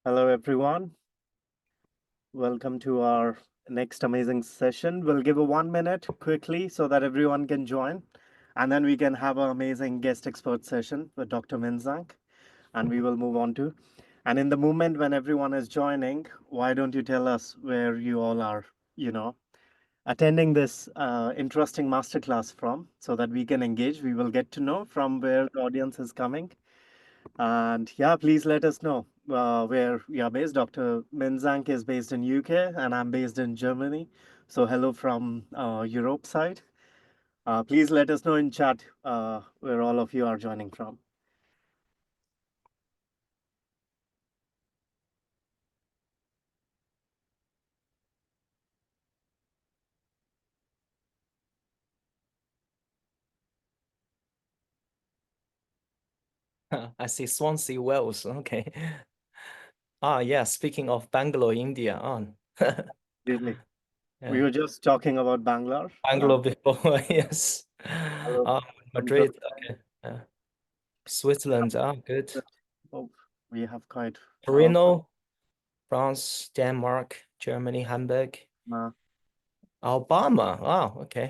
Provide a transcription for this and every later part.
Hello, everyone. Welcome to our next amazing session. We'll give a 1 minute quickly so that everyone can join. And then we can have an amazing guest expert session with Dr. Minzank. And we will move on to. And in the moment when everyone is joining, why don't you tell us where you all are, attending this interesting masterclass from so that we can engage. We will get to know from where the audience is coming. And yeah, please let us know where you are based. Dr. Minzank is based in UK and I'm based in Germany. So hello from Europe side. Please let us know in chat where all of you are joining from. I see Swansea, Wales. Okay. Yeah. Speaking of Bangalore, India. Really. We Yeah. were just talking about Bangalore. Bangalore before. Yes. Hello from Madrid. Germany. Okay. Switzerland. Good. Oh, we have quite Torino, France, Denmark, Germany, Hamburg, uh, Alabama. Okay.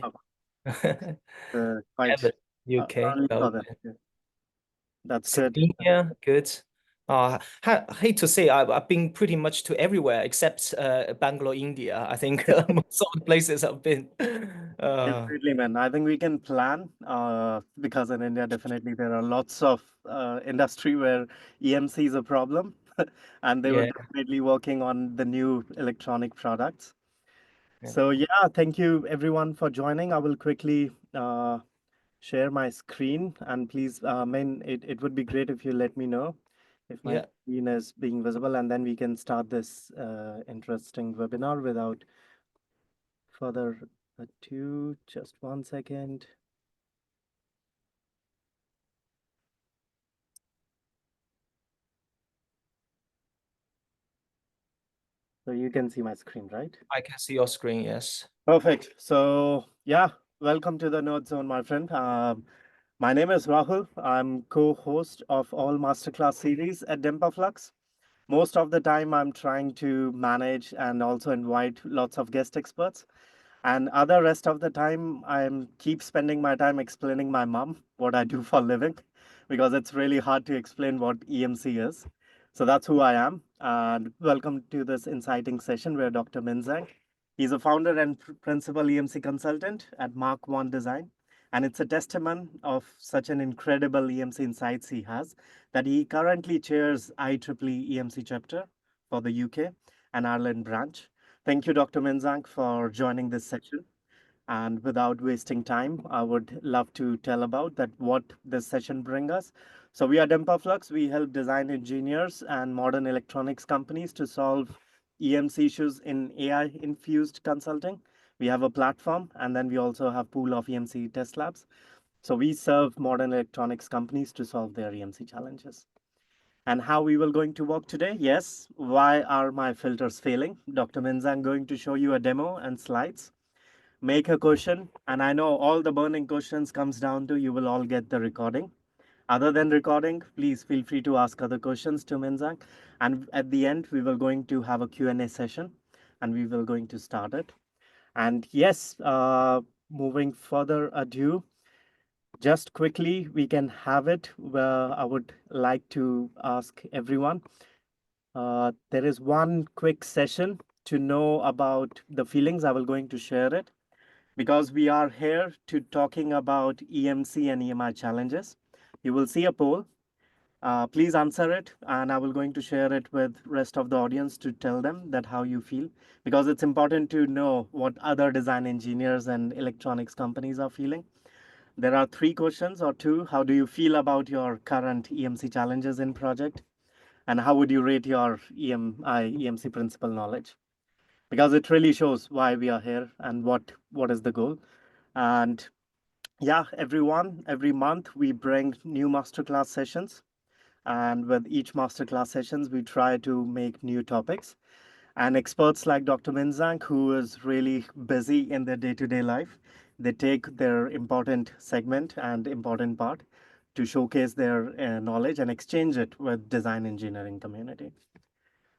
quite Ever, UK, early for that. Belgium. Yeah. That's good. Slovenia, good. Hate to say, I've been pretty much to everywhere except Bangalore, India. I think most of the places I've been. Definitely, man. I think we can plan because in India, definitely there are lots of industry where EMC is a problem, and they were Yeah, definitely working on the new electronic products. yeah, So yeah, thank you everyone for joining. I will quickly share my screen, and please, it would be great if you let me know if my yeah. screen is being visible, and then we can start this interesting webinar without further ado. Just 1 second. So you can see my screen, right? I can see your screen. Yes. Perfect. So yeah, welcome to the Node Zone, my friend. My name is Rahul. I'm co-host of all masterclass series at Denpaflux. Most of the time, I'm trying to manage and also invite lots of guest experts. And other rest of the time, I'm keep spending my time explaining my mom what I do for a living, because it's really hard to explain what EMC is. So that's who I am. And welcome to this inciting session where Dr. Minzang, he's a founder and principal EMC consultant at Mark One Design. And it's a testament of such an incredible EMC insights he has that he currently chairs IEEE EMC chapter for the UK and Ireland branch. Thank you, Dr. Minzank, for joining this session. And without wasting time, I would love to tell about that what this session brings us. So we are Denpaflux. We help design engineers and modern electronics companies to solve EMC issues in AI-infused consulting. We have a platform, and then we also have pool of EMC test labs. So we serve modern electronics companies to solve their EMC challenges. And how we will going to work today? Yes. Why are my filters failing? Dr. Minzang going to show you a demo and slides. Make a question, and I know all the burning questions comes down to you will all get the recording. Other than recording, please feel free to ask other questions to Minzang. And at the end, we will going to have a Q&A session, and we will going to start it. And yes, moving further ado, just quickly, we can have it where I would like to ask everyone. There is one quick session to know about the feelings. I will going to share it because we are here to talking about EMC and EMI challenges. You will see a poll. Please answer it, and I will going to share it with rest of the audience to tell them that how you feel, because it's important to know what other design engineers and electronics companies are feeling. There are three questions or two. How do you feel about your current EMC challenges in project? And how would you rate your EMC principle knowledge? Because it really shows why we are here and what is the goal. And yeah, every month we bring new masterclass sessions. And with each masterclass sessions, we try to make new topics. And experts like Dr. Minzank, who is really busy in their day-to-day life, they take their important segment and important part to showcase their knowledge and exchange it with design engineering community.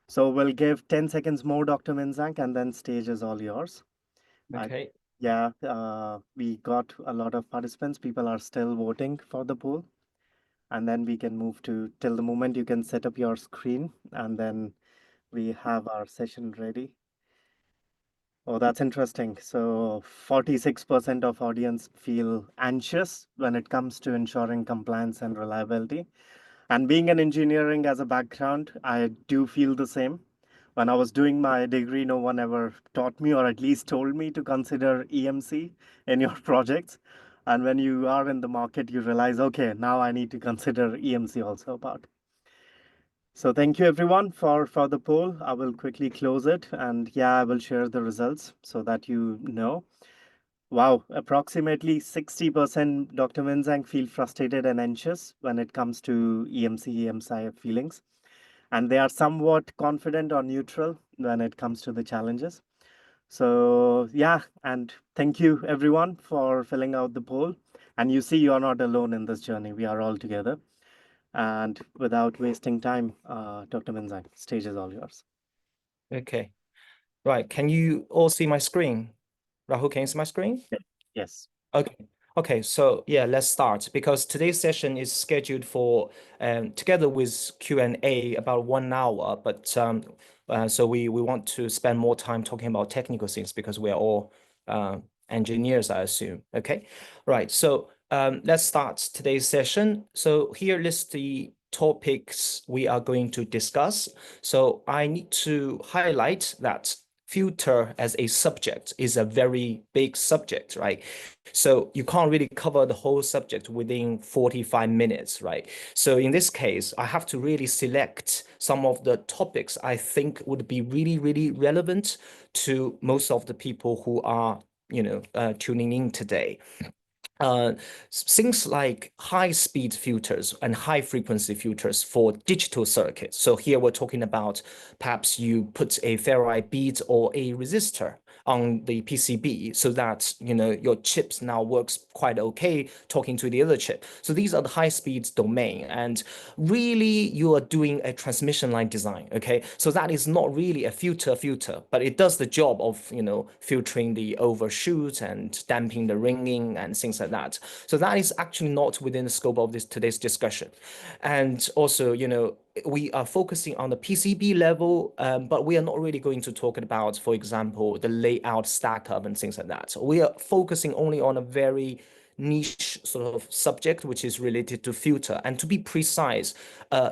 So we'll give 10 seconds more, Dr. Minzank, and then stage is all yours. Okay. Yeah, we got a lot of participants. People are still voting for the poll. And then we can move to till the moment you can set up your screen, and then we have our session ready. Oh, that's interesting. So 46% of audience feel anxious when it comes to ensuring compliance and reliability. And being an engineering as a background, I do feel the same. When I was doing my degree, no one ever taught me or at least told me to consider EMC in your projects. And when you are in the market, you realize, okay, now I need to consider EMC also about. So thank you everyone for the poll. I will quickly close it, and yeah, I will share the results so that you know. Wow, approximately 60% Dr. Minzang feel frustrated and anxious when it comes to EMC, EMSI feelings. And they are somewhat confident or neutral when it comes to the challenges. So yeah, and thank you everyone for filling out the poll. And you see, you are not alone in this journey. We are all together. And without wasting time, Dr. Minzang, stage is all yours. Okay. Right. Can you all see my screen? Rahul, can you see my screen? Yes. Okay. Okay, so yeah, let's start because today's session is scheduled for together with Q&A about 1 hour, but so we want to spend more time talking about technical things because we are all engineers, I assume. Okay, right. So let's start today's session. So here lists the topics we are going to discuss. So I need to highlight that filter as a subject is a very big subject, right? So you can't really cover the whole subject within 45 minutes, right? So in this case, I have to really select some of the topics I think would be really, really relevant to most of the people who are, tuning in today. Uh, Things like high-speed filters and high-frequency filters for digital circuits. So here we're talking about perhaps you put a ferrite bead or a resistor on the PCB so that your chips now works quite okay talking to the other chip. So these are the high-speed domain, and really you are doing a transmission line design. Okay, so that is not really a filter, but it does the job of filtering the overshoot and damping the ringing and things like that. So that is actually not within the scope of today's discussion. And also, we are focusing on the PCB level, but we are not really going to talk about, for example, the layout stack up and things like that. So we are focusing only on a very niche sort of subject, which is related to filter. And to be precise,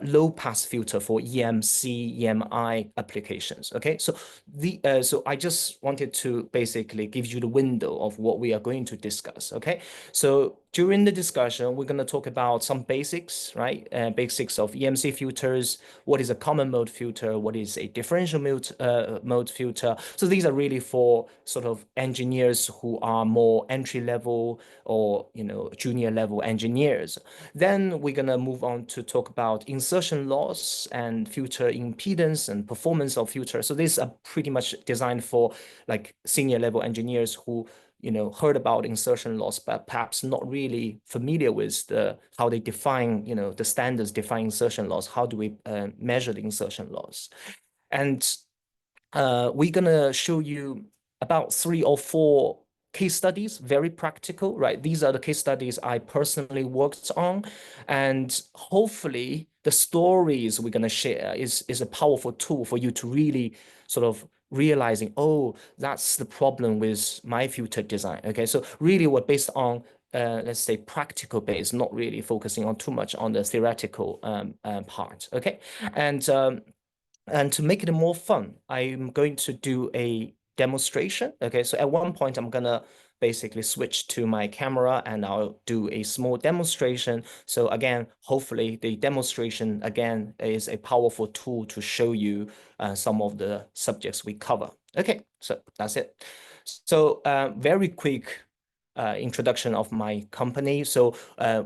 low pass filter for EMC, EMI applications. Okay, so so I just wanted to basically give you the window of what we are going to discuss. Okay, so during the discussion, we're going to talk about some basics, right? Basics of EMC filters. What is a common mode filter? What is a differential mode filter? So these are really for sort of engineers who are more entry level or junior level engineers. Then we're going to move on to talk about insertion loss and filter impedance and performance of filter. So these are pretty much designed for like senior level engineers who heard about insertion loss, but perhaps not really familiar with how they define, the standards define insertion loss. How do we measure the insertion loss? And we're gonna show you about 3 or 4 case studies, very practical, right? These are the case studies I personally worked on, and hopefully the stories we're gonna share is a powerful tool for you to really sort of realizing, oh, that's the problem with my filter design. Okay, so really we're based on let's say practical base, not really focusing on too much on the theoretical part. Okay, and to make it more fun, I'm going to do a demonstration. Okay, so at one point, I'm gonna basically switch to my camera and I'll do a small demonstration. So again, hopefully the demonstration again is a powerful tool to show you some of the subjects we cover. Okay, so that's it. So very quick introduction of my company. So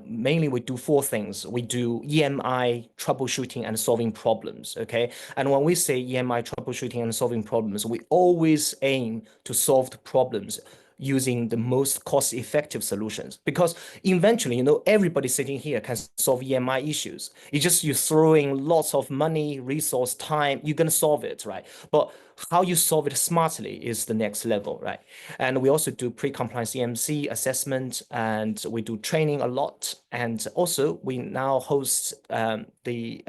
mainly we do 4 things. We do EMI troubleshooting and solving problems, okay? And when we say EMI troubleshooting and solving problems, we always aim to solve the problems using the most cost-effective solutions. Because eventually, you know, everybody sitting here can solve EMI issues. It's just you throwing lots of money, resource, time, you're going to solve it, right? But how you solve it smartly is the next level, right? And we also do pre-compliance EMC assessment, and we do training a lot. And also we now host the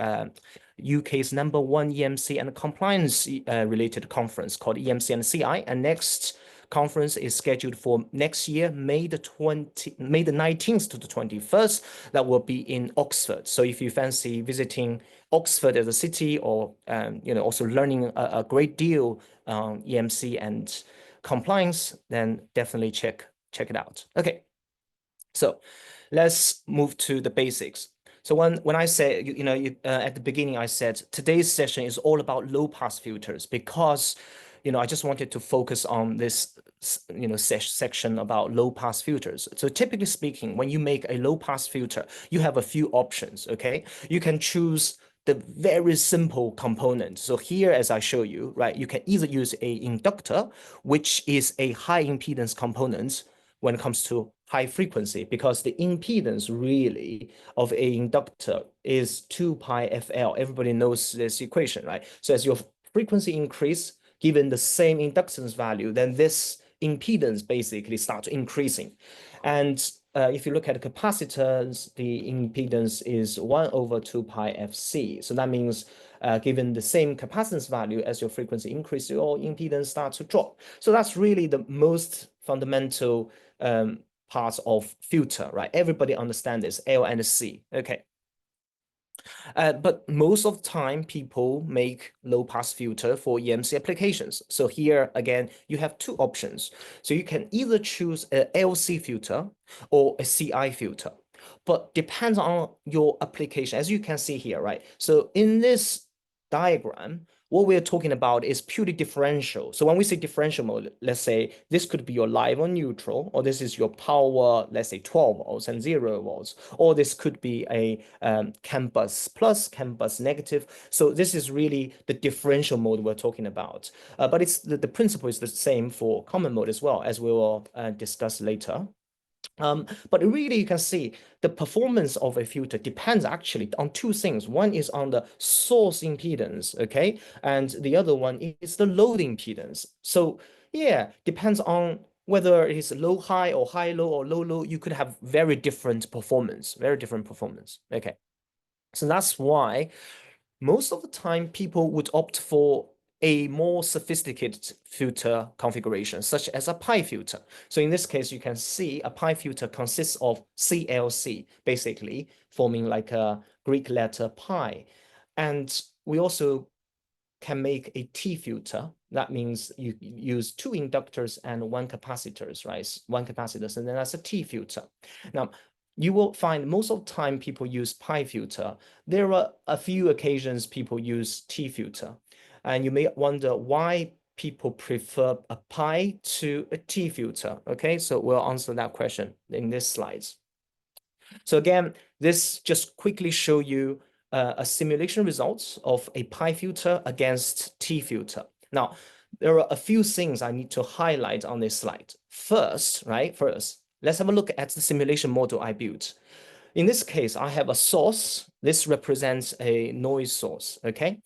UK's #1 EMC and compliance related conference called EMC and CI. And next conference is scheduled for next year, May the 19th to the 21st. That will be in Oxford. So if you fancy visiting Oxford as a city, or you know, also learning a great deal on EMC and compliance, then definitely check it out. Okay, so let's move to the basics. So when I say, you know, at the beginning, I said today's session is all about low pass filters, because, you know, I just wanted to focus on this, you know, section about low pass filters. So typically speaking, when you make a low pass filter, you have a few options, okay? You can choose the very simple component. So here, as I show you, right, you can either use a inductor, which is a high impedance component when it comes to high frequency, because the impedance really of a inductor is 2 pi FL. Everybody knows this equation, right? So as your frequency increase, given the same inductance value, then this impedance basically starts increasing. And if you look at the capacitors, the impedance is 1/2 pi FC. So that means given the same capacitance value, as your frequency increases, your impedance starts to drop. So that's really the most fundamental parts of filter, right? Everybody understands this, L and C. Okay. But most of the time, people make low-pass filter for EMC applications. So here, again, you have two options. So you can either choose a LC filter or a CI filter, but depends on your application, as you can see here, right? So in this diagram, what we're talking about is purely differential. So when we say differential mode, let's say this could be your live or neutral, or this is your power, let's say 12 volts and 0 volts, or this could be a CAN bus plus, CAN bus negative. So this is really the differential mode we're talking about. But it's the principle is the same for common mode as well, as we will discuss later. But really, you can see the performance of a filter depends actually on two things. One is on the source impedance, okay? And the other one is the load impedance. So yeah, depends on whether it is low high or high low or low low, you could have very different performance, okay? So that's why most of the time people would opt for a more sophisticated filter configuration, such as a pi filter. So in this case, you can see a pi filter consists of CLC, basically forming like a Greek letter pi. And we also can make a T filter. That means you use two inductors and one capacitors, right? One capacitors, and then that's a T filter. Now, you will find most of the time people use pi filter. There are a few occasions people use T filter. And you may wonder why people prefer a pi to a T filter. Okay, so we'll answer that question in this slides. So again, this just quickly show you a simulation results of a pi filter against T filter. Now, there are a few things I need to highlight on this slide. First, let's have a look at the simulation model I built. In this case, I have a source. This represents a noise source, okay?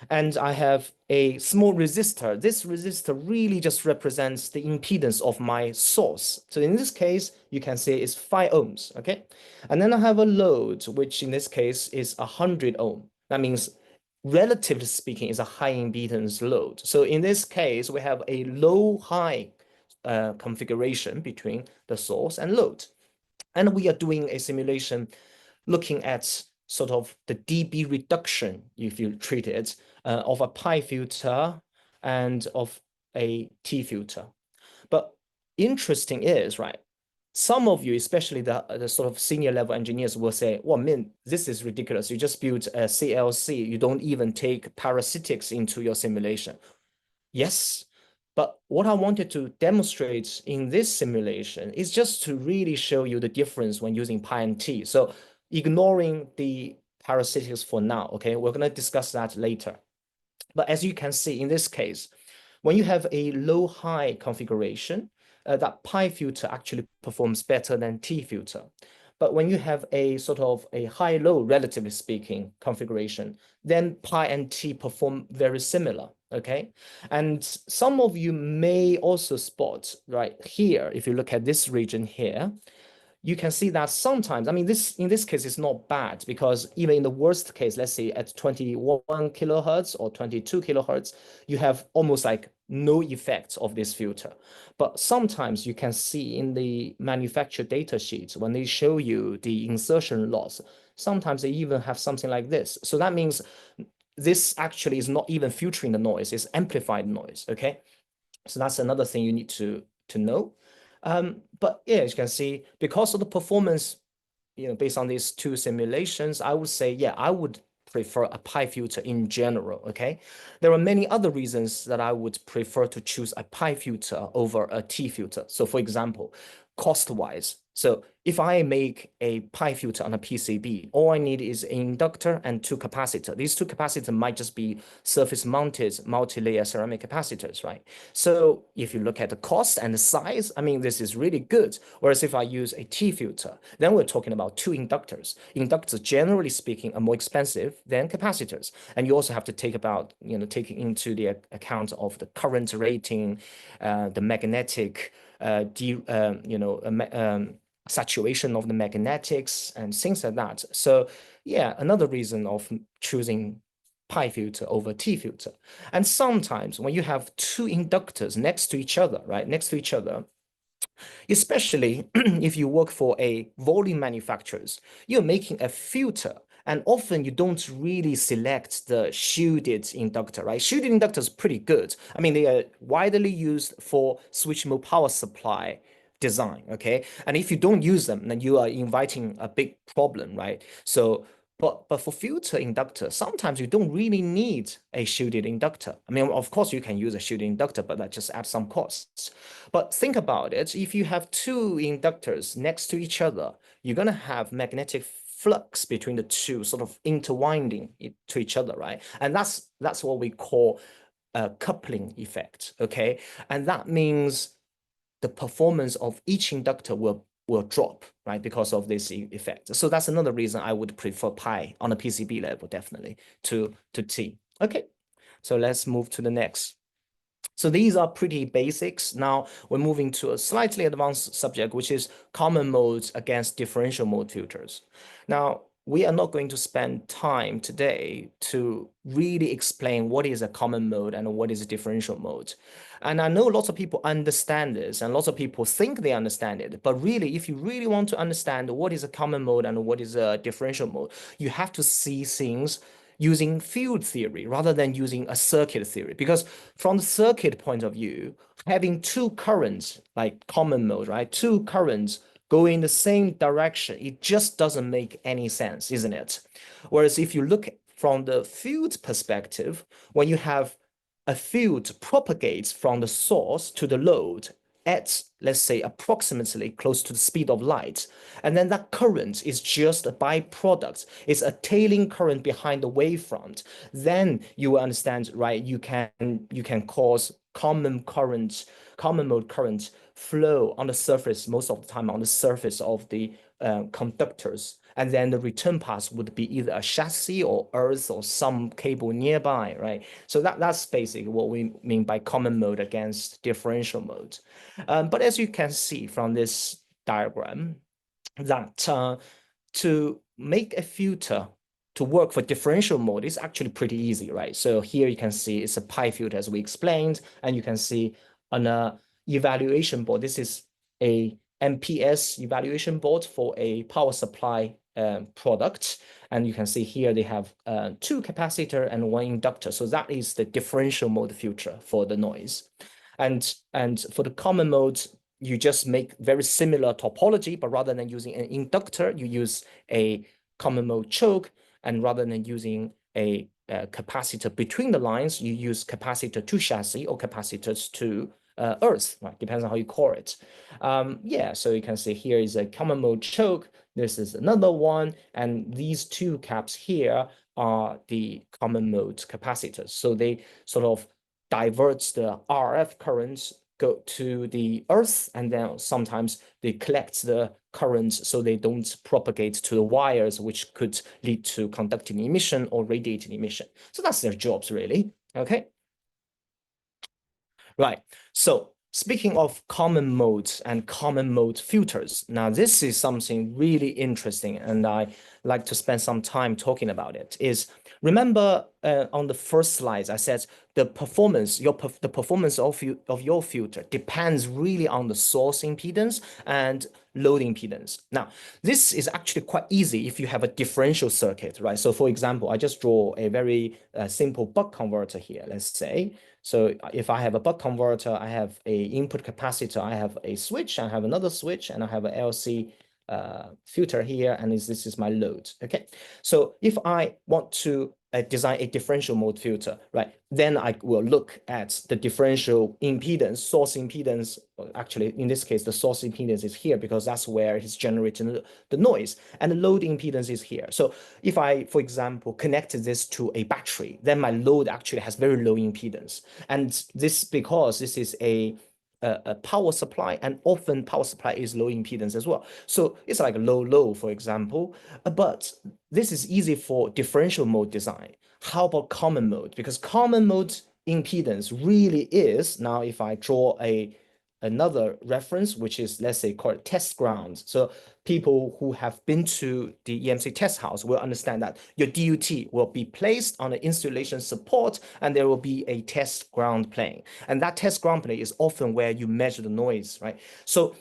And I have a small resistor. This resistor really just represents the impedance of my source. So in this case, you can say it's 5 ohms, okay? And then I have a load, which in this case is 100 ohm. That means, relatively speaking, is a high impedance load. So in this case, we have a low-high configuration between the source and load. And we are doing a simulation looking at sort of the dB reduction, if you treat it, of a pi filter and of a T filter. But interesting is, right, some of you, especially the sort of senior level engineers, will say, well, man, this is ridiculous. You just built a CLC. You don't even take parasitics into your simulation. Yes, but what I wanted to demonstrate in this simulation is just to really show you the difference when using pi and T. So ignoring the parasitics for now, okay? We're going to discuss that later. But as you can see in this case, when you have a low-high configuration, that pi filter actually performs better than T filter. But when you have a sort of a high-low, relatively speaking, configuration, then pi and T perform very similar, okay? And some of you may also spot right here, if you look at this region here, you can see that sometimes, I mean, in this case, it's not bad because even in the worst case, let's say at 21 kilohertz or 22 kilohertz, you have almost like no effects of this filter. But sometimes you can see in the manufacturer data sheets, when they show you the insertion loss, sometimes they even have something like this. So that means this actually is not even filtering the noise, it's amplified noise, okay? So that's another thing you need to know. But yeah, as you can see, because of the performance, based on these two simulations, I would say, yeah, I would prefer a pi filter in general, okay? There are many other reasons that I would prefer to choose a pi filter over a T filter. So for example, cost-wise, so if I make a pi filter on a PCB, all I need is an inductor and two capacitors. These two capacitors might just be surface-mounted multi-layer ceramic capacitors, right? So if you look at the cost and the size, I mean, this is really good. Whereas if I use a T filter, then we're talking about two inductors. Inductors, generally speaking, are more expensive than capacitors. And you also have to take taking into the account of the current rating, the magnetic, saturation of the magnetics and things like that. So yeah, another reason of choosing pi filter over T filter. And sometimes when you have two inductors next to each other, right, especially if you work for a volume manufacturers, you're making a filter. And often you don't really select the shielded inductor, right? Shielded inductor is pretty good. I mean, they are widely used for switch mode power supply design, okay? And if you don't use them, then you are inviting a big problem, right? So, but for filter inductor, sometimes you don't really need a shielded inductor. I mean, of course, you can use a shielded inductor, but that just adds some costs. But think about it. If you have two inductors next to each other, you're going to have magnetic flux between the two sort of interwinding to each other, right? And that's what we call a coupling effect, okay? And that means the performance of each inductor will drop, right, because of this effect. So that's another reason I would prefer pi on a PCB level, definitely, to T. Okay, so let's move to the next. So these are pretty basics. Now we're moving to a slightly advanced subject, which is common modes against differential mode filters. Now, we are not going to spend time today to really explain what is a common mode and what is a differential mode. And I know lots of people understand this and lots of people think they understand it. But really, if you really want to understand what is a common mode and what is a differential mode, you have to see things using field theory rather than using a circuit theory. Because from the circuit point of view, having two currents, like common mode, right? Two currents go in the same direction, it just doesn't make any sense, isn't it? Whereas if you look from the field perspective, when you have a field propagates from the source to the load at, let's say, approximately close to the speed of light. And then that current is just a byproduct. It's a tailing current behind the wavefront. Then you will understand, right? You can cause common mode current flow on the surface, most of the time on the surface of the conductors. And then the return path would be either a chassis or earth or some cable nearby, right? So that's basically what we mean by common mode against differential mode. But as you can see from this diagram, that to make a filter to work for differential mode is actually pretty easy, right? So here you can see it's a pi filter as we explained, and you can see on a evaluation board, this is a MPS evaluation board for a power supply product. And you can see here they have two capacitor and one inductor. So that is the differential mode filter for the noise. And for the common mode, you just make very similar topology, but rather than using an inductor, you use a common mode choke. And rather than using a capacitor between the lines, you use capacitor to chassis or capacitors to earth, right? Depends on how you call it. Yeah, so you can see here is a common mode choke. This is another one. And these two caps here are the common mode capacitors. So they sort of diverts the RF currents go to the earth, and then sometimes they collect the currents so they don't propagate to the wires, which could lead to conducting emission or radiating emission. So that's their jobs, really. Okay. Right. So speaking of common modes and common mode filters, now this is something really interesting, and I like to spend some time talking about it. Remember on the first slides, I said the performance, the performance of your filter depends really on the source impedance and load impedance. Now, this is actually quite easy if you have a differential circuit, right? So for example, I just draw a very simple buck converter here, let's say. So if I have a buck converter, I have a input capacitor, I have a switch, I have another switch, and I have a LC filter here, and this is my load. Okay, so if I want to design a differential mode filter, right, then I will look at the differential impedance, source impedance. Actually, in this case, the source impedance is here because that's where it's generating the noise, and the load impedance is here. So if I, for example, connected this to a battery, then my load actually has very low impedance, and this because this is a power supply, and often power supply is low impedance as well. So it's like low, for example, but this is easy for differential mode design. How about common mode? Because common mode impedance really is, now if I draw another reference, which is, let's say, called test grounds. So people who have been to the EMC test house will understand that your DUT will be placed on an installation support, and there will be a test ground plane. And that test ground plane is often where you measure the noise, right? So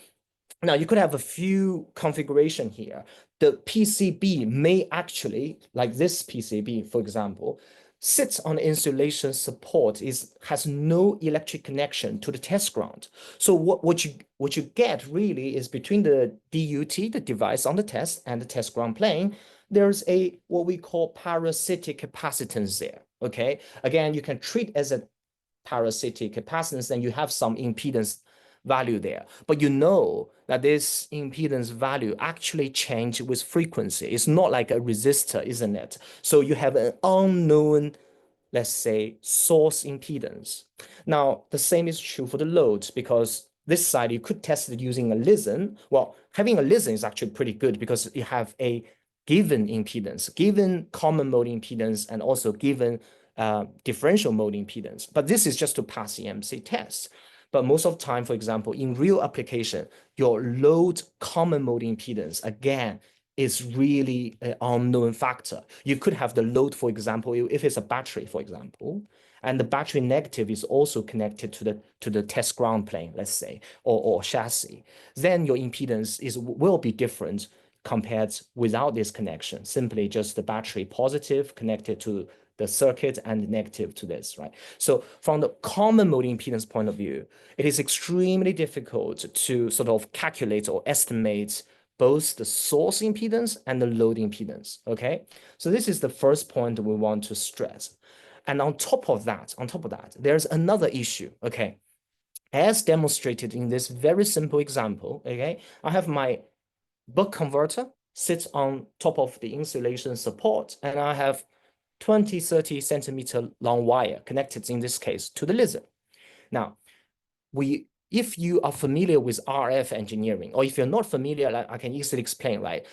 now you could have a few configuration here. The PCB may actually, like this PCB, for example, sits on insulation support, has no electric connection to the test ground. So what you get really is between the DUT, the device on the test, and the test ground plane, there's a what we call parasitic capacitance there. Okay. Again, you can treat as a parasitic capacitance, and you have some impedance value there. But you know that this impedance value actually changes with frequency. It's not like a resistor, isn't it? So you have an unknown, let's say, source impedance. Now, the same is true for the loads, because this side you could test it using a listen. Well, having a listen is actually pretty good because you have a given impedance, given common mode impedance, and also given differential mode impedance. But this is just to pass EMC tests. But most of the time, for example, in real application, your load common mode impedance, again, is really an unknown factor. You could have the load, for example, if it's a battery, for example, and the battery negative is also connected to the test ground plane, let's say, or chassis, then your impedance will be different compared without this connection, simply just the battery positive connected to the circuit and negative to this, right? So from the common mode impedance point of view, it is extremely difficult to sort of calculate or estimate both the source impedance and the load impedance, okay? So this is the first point we want to stress. And on top of that, there's another issue, okay? As demonstrated in this very simple example, okay? I have my buck converter sits on top of the insulation support, and I have 20, 30 centimeter long wire connected, in this case, to the lizard. Now, if you are familiar with RF engineering, or if you're not familiar, I can easily explain, right?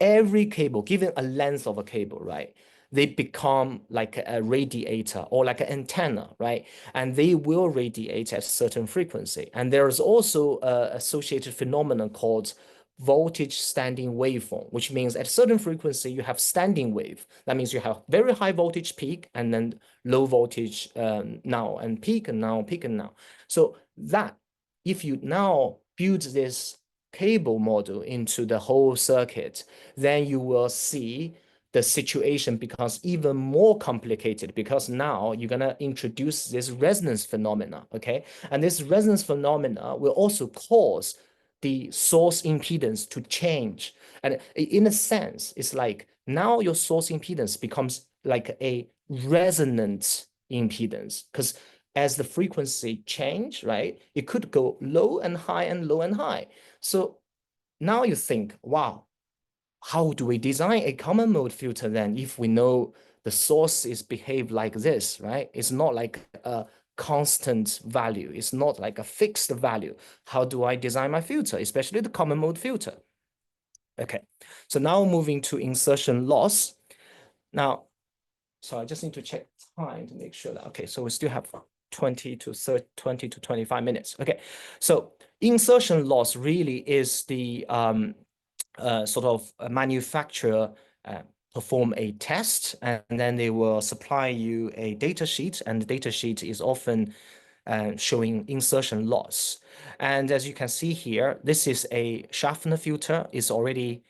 Every cable, given a length of a cable, right, they become like a radiator or like an antenna, right? And they will radiate at a certain frequency. And there's also an associated phenomenon called voltage standing waveform, which means at a certain frequency, you have standing wave. That means you have very high voltage peak and then low voltage now, and peak and now, peak and now. So that, if you now build this cable model into the whole circuit, then you will see the situation becomes even more complicated, because now you're going to introduce this resonance phenomena, okay? And this resonance phenomena will also cause the source impedance to change. And in a sense, it's like now your source impedance becomes like a resonant impedance, because as the frequency change, right, it could go low and high and low and high. So now you think, wow, how do we design a common mode filter then if we know the sources behave like this, right? It's not like a constant value. It's not like a fixed value. How do I design my filter, especially the common mode filter? Okay, so now moving to insertion loss. Now, so I just need to check time to make sure that, okay, so we still have 20 to 25 minutes. Okay, so insertion loss really is the sort of a manufacturer perform a test, and then they will supply you a data sheet, and the data sheet is often showing insertion loss. And as you can see here, this is a Schaffner filter. It's already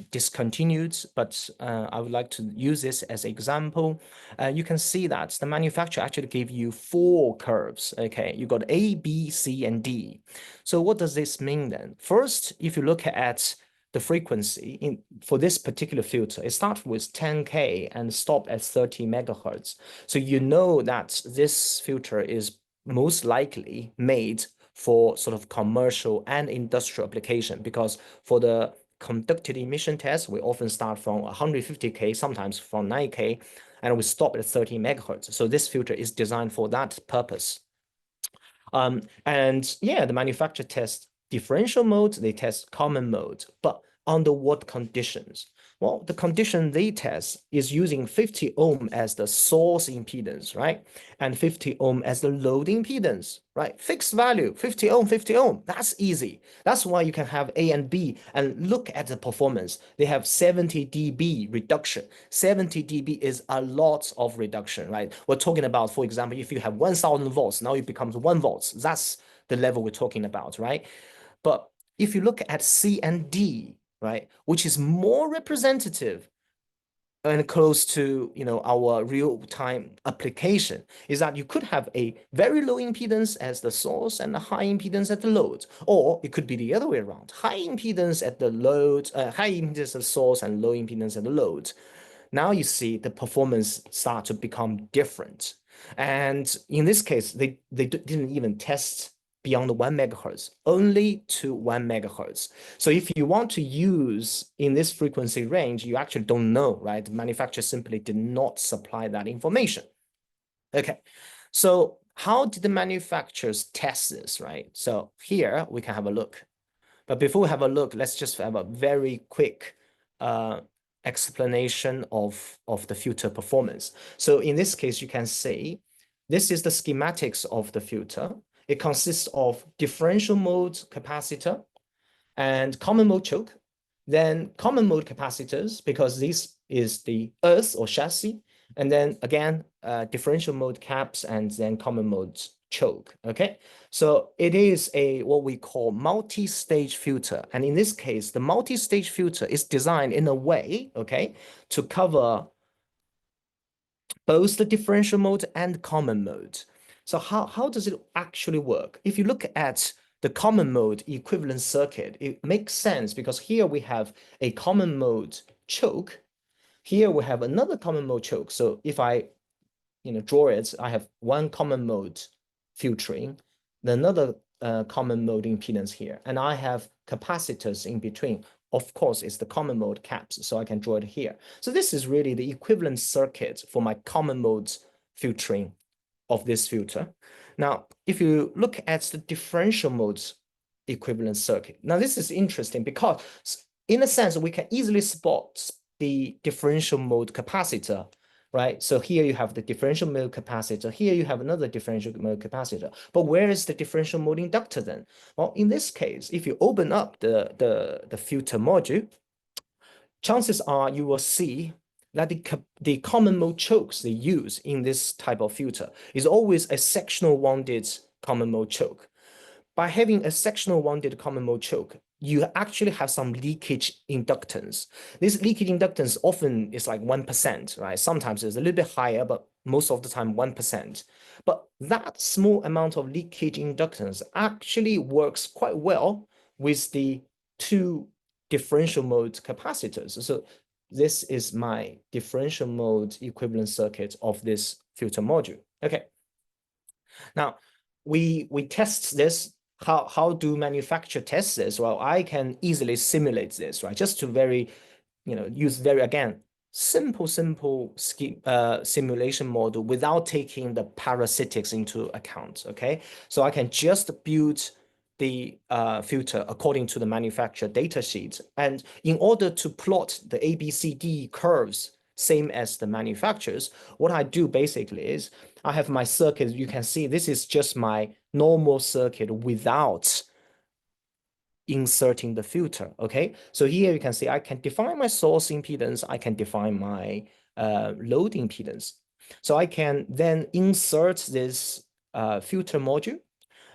discontinued, but I would like to use this as an example. You can see that the manufacturer actually gave you 4 curves. Okay, you got A, B, C, and D. So what does this mean then? First, if you look at the frequency for this particular filter, it starts with 10K and stop at 30 megahertz. So you know that this filter is most likely made for sort of commercial and industrial application, because for the conducted emission test, we often start from 150K, sometimes from 9K, and we stop at 30 megahertz. So this filter is designed for that purpose. And yeah, the manufacturer tests differential mode, they test common mode, but under what conditions? Well, the condition they test is using 50 ohm as the source impedance, right? And 50 ohm as the load impedance, right? Fixed value, 50 ohm, 50 ohm. That's easy. That's why you can have A and B and look at the performance. They have 70 dB reduction. 70 dB is a lot of reduction, right? We're talking about, for example, if you have 1000 volts, now it becomes 1 volts. That's the level we're talking about, right? But if you look at C and D, right, which is more representative and close to, you know, our real-time application, is that you could have a very low impedance as the source and a high impedance at the load, or it could be the other way around: high impedance at the load, high impedance at the source and low impedance at the load. Now you see the performance start to become different. And in this case, they didn't even test beyond the 1 megahertz, only to 1 megahertz. So if you want to use in this frequency range, you actually don't know, right? The manufacturer simply did not supply that information. Okay, so how did the manufacturers test this, right? So here we can have a look. But before we have a look, let's just have a very quick explanation of the filter performance. So in this case, you can see this is the schematics of the filter. It consists of differential mode capacitor and common mode choke, then common mode capacitors, because this is the earth or chassis, and then again, differential mode caps, and then common mode choke. Okay, so it is a what we call multi-stage filter, and in this case, the multi-stage filter is designed in a way, okay, to cover both the differential mode and common mode. So how does it actually work? If you look at the common mode equivalent circuit, it makes sense because here we have a common mode choke. Here we have another common mode choke. So if I draw it, I have one common mode filtering, then another common mode impedance here, and I have capacitors in between. Of course, it's the common mode caps, so I can draw it here. So this is really the equivalent circuit for my common mode filtering of this filter. Now, if you look at the differential modes equivalent circuit, now this is interesting because in a sense, we can easily spot the differential mode capacitor, right? So here you have the differential mode capacitor. Here you have another differential mode capacitor. But where is the differential mode inductor then? Well, in this case, if you open up the filter module, chances are you will see that the common mode chokes they use in this type of filter is always a sectional wounded common mode choke. By having a sectional wounded common mode choke, you actually have some leakage inductance. This leakage inductance often is like 1%, right? Sometimes it's a little bit higher, but most of the time 1%. But that small amount of leakage inductance actually works quite well with the 2 differential mode capacitors. So this is my differential mode equivalent circuit of this filter module. Okay. Now we test this. How do manufacturer test this? Well, I can easily simulate this, right? Just to use again, simple simulation model without taking the parasitics into account, okay? So I can just build the filter according to the manufacturer data sheet. And in order to plot the ABCD curves, same as the manufacturers, what I do basically is I have my circuit. You can see this is just my normal circuit without inserting the filter, okay? So here you can see I can define my source impedance, I can define my load impedance. So I can then insert this filter module.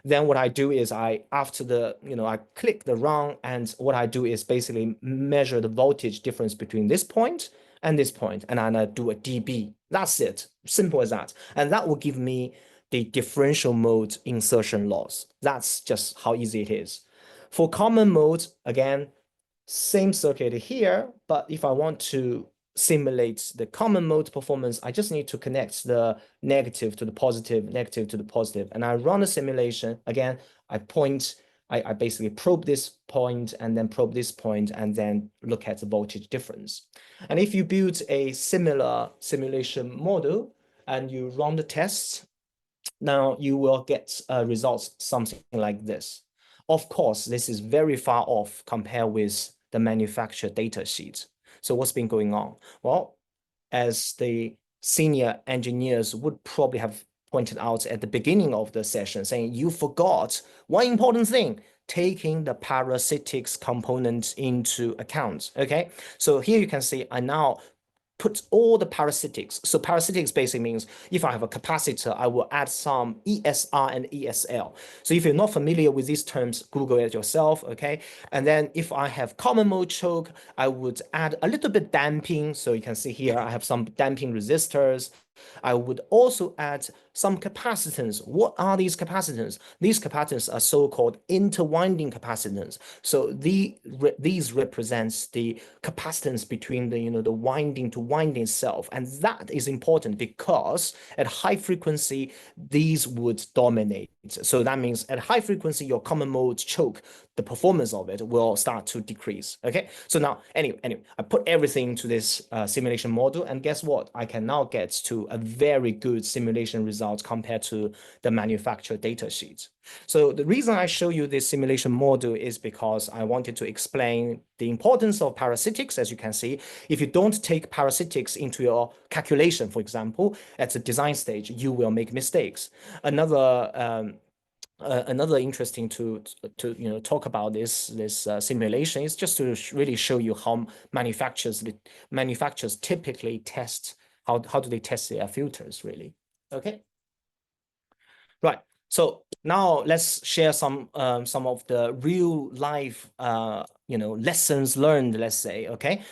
Then what I do is after I click the run, and what I do is basically measure the voltage difference between this point and this point, and I do a dB. That's it, simple as that. And that will give me the differential mode insertion loss. That's just how easy it is. For common mode, again, same circuit here, but if I want to simulate the common mode performance, I just need to connect the negative to the positive, negative to the positive, and I run a simulation. Again, I basically probe this point and then probe this point and then look at the voltage difference. And if you build a similar simulation model and you run the tests, now you will get results something like this. Of course, this is very far off compared with the manufacturer data sheet. So what's been going on? Well, as the senior engineers would probably have pointed out at the beginning of the session, saying you forgot one important thing, taking the parasitics component into account, okay? So here you can see I now put all the parasitics. So parasitics basically means if I have a capacitor, I will add some ESR and ESL. So if you're not familiar with these terms, Google it yourself, okay? And then if I have common mode choke, I would add a little bit damping. So you can see here, I have some damping resistors. I would also add some capacitance. What are these capacitance? These capacitance are so-called interwinding capacitance. So these represents the capacitance between the winding to winding itself. And that is important because at high frequency, these would dominate. So that means at high frequency, your common mode choke, the performance of it will start to decrease. Okay. So now, anyway, I put everything into this simulation model, and guess what? I can now get to a very good simulation result compared to the manufacturer data sheets. So the reason I show you this simulation model is because I wanted to explain the importance of parasitics. As you can see, if you don't take parasitics into your calculation, for example, at the design stage, you will make mistakes. Another interesting to talk about this simulation is just to really show you how manufacturers typically test, how do they test their filters, really. Okay. Right. So now let's share some of the real life lessons learned, let's say. Okay.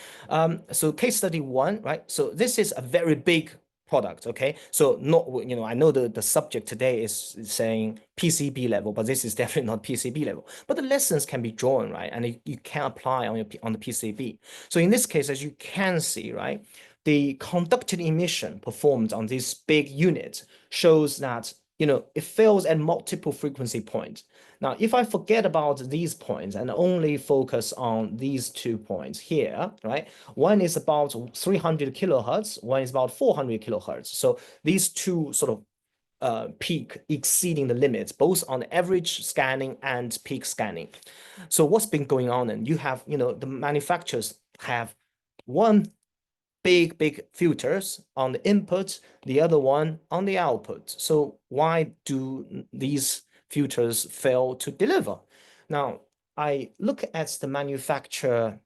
So case study 1, right? So this is a very big product. Okay. So not, I know the subject today is saying PCB level, but this is definitely not PCB level. But the lessons can be drawn, right? And you can apply on the PCB. So in this case, as you can see, right, the conducted emission performed on this big unit shows that it fails at multiple frequency points. Now, if I forget about these points and only focus on these 2 points here, right? One is about 300 kilohertz, one is about 400 kilohertz. So these two sort of peak exceeding the limits, both on average scanning and peak scanning. So what's been going on? And you have, the manufacturers have one big filters on the input, the other one on the output. So why do these filters fail to deliver? Now, I look at the manufacturer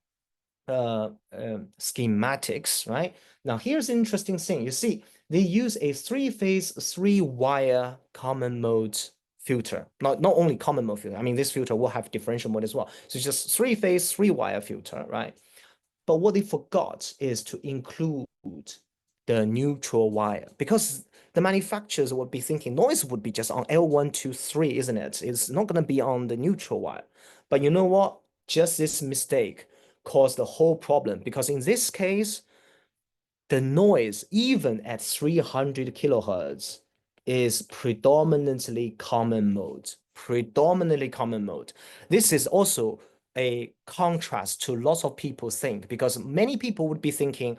schematics, right? Now, here's an interesting thing. You see, they use a 3-phase, 3-wire common mode filter. Not only common mode filter. I mean, this filter will have differential mode as well. So it's just 3-phase, 3-wire filter, right? But what they forgot is to include the neutral wire, because the manufacturers would be thinking noise would be just on L1, 2, 3, isn't it? It's not going to be on the neutral wire. But you know what? Just this mistake caused the whole problem, because in this case, the noise, even at 300 kilohertz, is predominantly common mode. Predominantly common mode. This is also a contrast to lots of people think, because many people would be thinking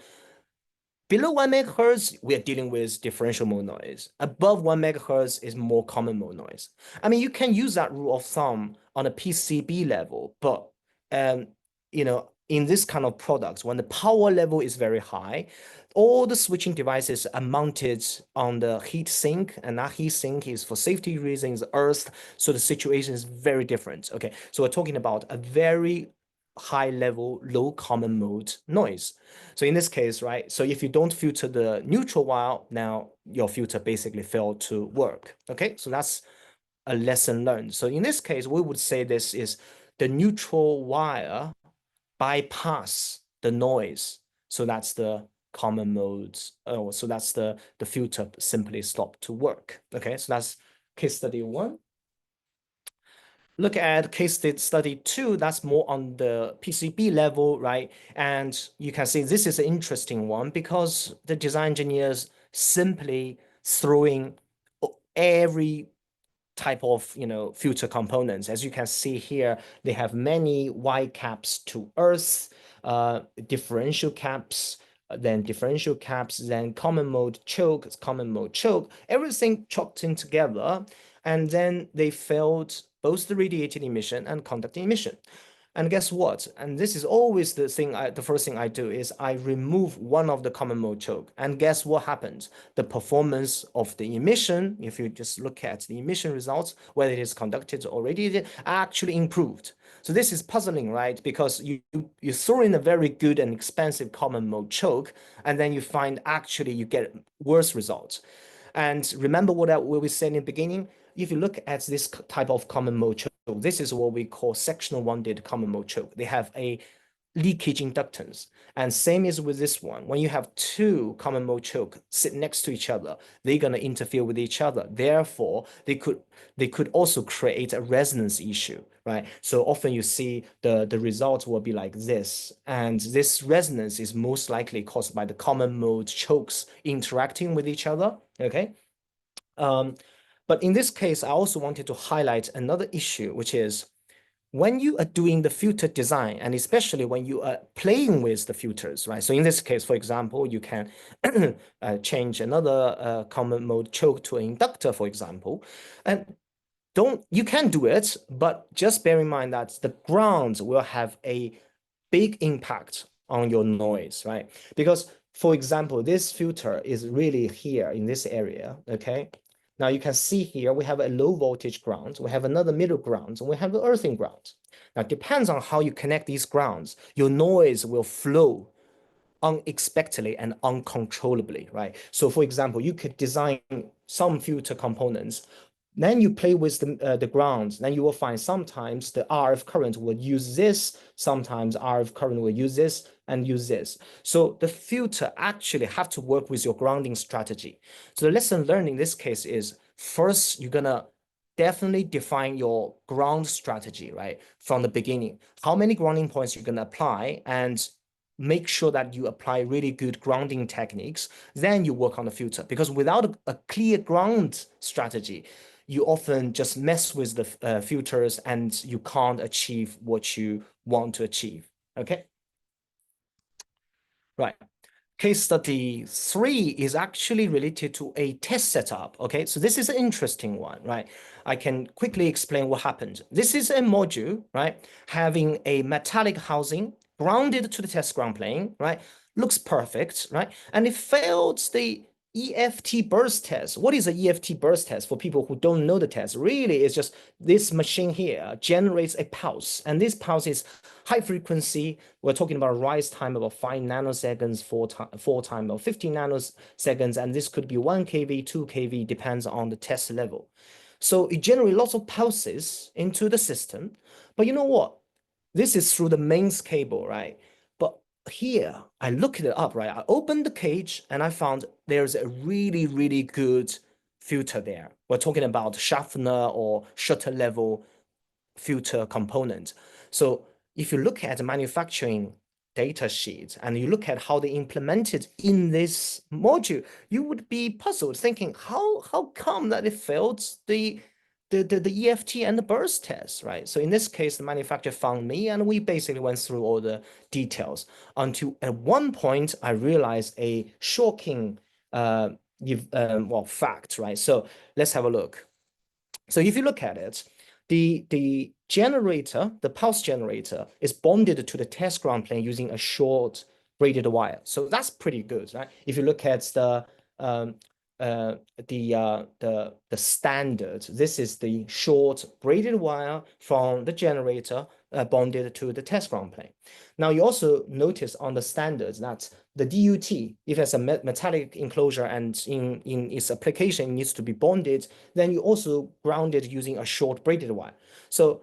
Below 1 megahertz, we are dealing with differential mode noise. Above 1 megahertz is more common mode noise. I mean, you can use that rule of thumb on a PCB level, but in this kind of products, when the power level is very high, all the switching devices are mounted on the heat sink, and that heat sink is for safety reasons, earth. So the situation is very different. Okay, so we're talking about a very high level, low common mode noise. So in this case, right, so if you don't filter the neutral wire, now your filter basically failed to work. Okay, so that's a lesson learned. So in this case, we would say this is the neutral wire bypass the noise. So that's the common modes. Oh, so that's the filter simply stopped to work. Okay, so that's case study 1. Look at case study 2, that's more on the PCB level, right? And you can see this is an interesting one because the design engineers simply throwing every type of filter components. As you can see here, they have many Y caps to earth, differential caps, then differential caps, then common mode choke, everything chopped in together. And then they failed both the radiated emission and conducting emission. And guess what? And this is always the first thing I do is I remove one of the common mode choke. And guess what happens? The performance of the emission, if you just look at the emission results, whether it is conducted or radiated, actually improved. So this is puzzling, right? Because you throw in a very good and expensive common mode choke, and then you find actually you get worse results. And remember what we said in the beginning? If you look at this type of common mode choke, this is what we call sectional wounded common mode choke. They have a leakage inductance. And same is with this one. When you have two common mode choke sit next to each other, they're going to interfere with each other. Therefore, they could also create a resonance issue, right? So often you see the result will be like this. And this resonance is most likely caused by the common mode chokes interacting with each other, okay? But in this case, I also wanted to highlight another issue, which is when you are doing the filter design, and especially when you are playing with the filters, right? So in this case, for example, you can change another common mode choke to an inductor, for example, and you can do it, but just bear in mind that the ground will have a big impact on your noise, right? Because, for example, this filter is really here in this area, okay? Now you can see here, we have a low voltage ground, we have another middle ground, and we have the earthing ground. Now, it depends on how you connect these grounds, your noise will flow unexpectedly and uncontrollably, right? So for example, you could design some filter components, then you play with the grounds, then you will find sometimes the RF current will use this, sometimes RF current will use this and use this. So the filter actually have to work with your grounding strategy. So the lesson learned in this case is first, you're gonna definitely define your ground strategy, right? From the beginning, how many grounding points you're gonna apply and make sure that you apply really good grounding techniques, then you work on the filter. Because without a clear ground strategy, you often just mess with the filters and you can't achieve what you want to achieve. Okay. Right. Case study 3 is actually related to a test setup. Okay, so this is an interesting one, right? I can quickly explain what happened. This is a module, right? Having a metallic housing grounded to the test ground plane, right? Looks perfect, right? And it failed the EFT burst test. What is an EFT burst test for people who don't know the test? Really, it's just this machine here generates a pulse, and this pulse is high frequency. We're talking about rise time about 5 nanoseconds, fall time of 15 nanoseconds, and this could be 1 kV, 2 kV, depends on the test level. So it generates lots of pulses into the system. But you know what? This is through the mains cable, right? But here, I looked it up, right? I opened the cage and I found there's a really, really good filter there. We're talking about Schaffner or shutter level filter component. So if you look at the manufacturing data sheet and you look at how they implemented in this module, you would be puzzled thinking, how come that it failed the the EFT and the burst test, right? So in this case, the manufacturer found me, and we basically went through all the details until at one point I realized a shocking fact, right? So let's have a look. So if you look at it, the generator, the pulse generator, is bonded to the test ground plane using a short braided wire. So that's pretty good, right? If you look at um, the standard, this is the short braided wire from the generator bonded to the test ground plane. Now you also notice on the standards that the DUT, if it's a metallic enclosure and in its application needs to be bonded, then you also ground it using a short braided wire. So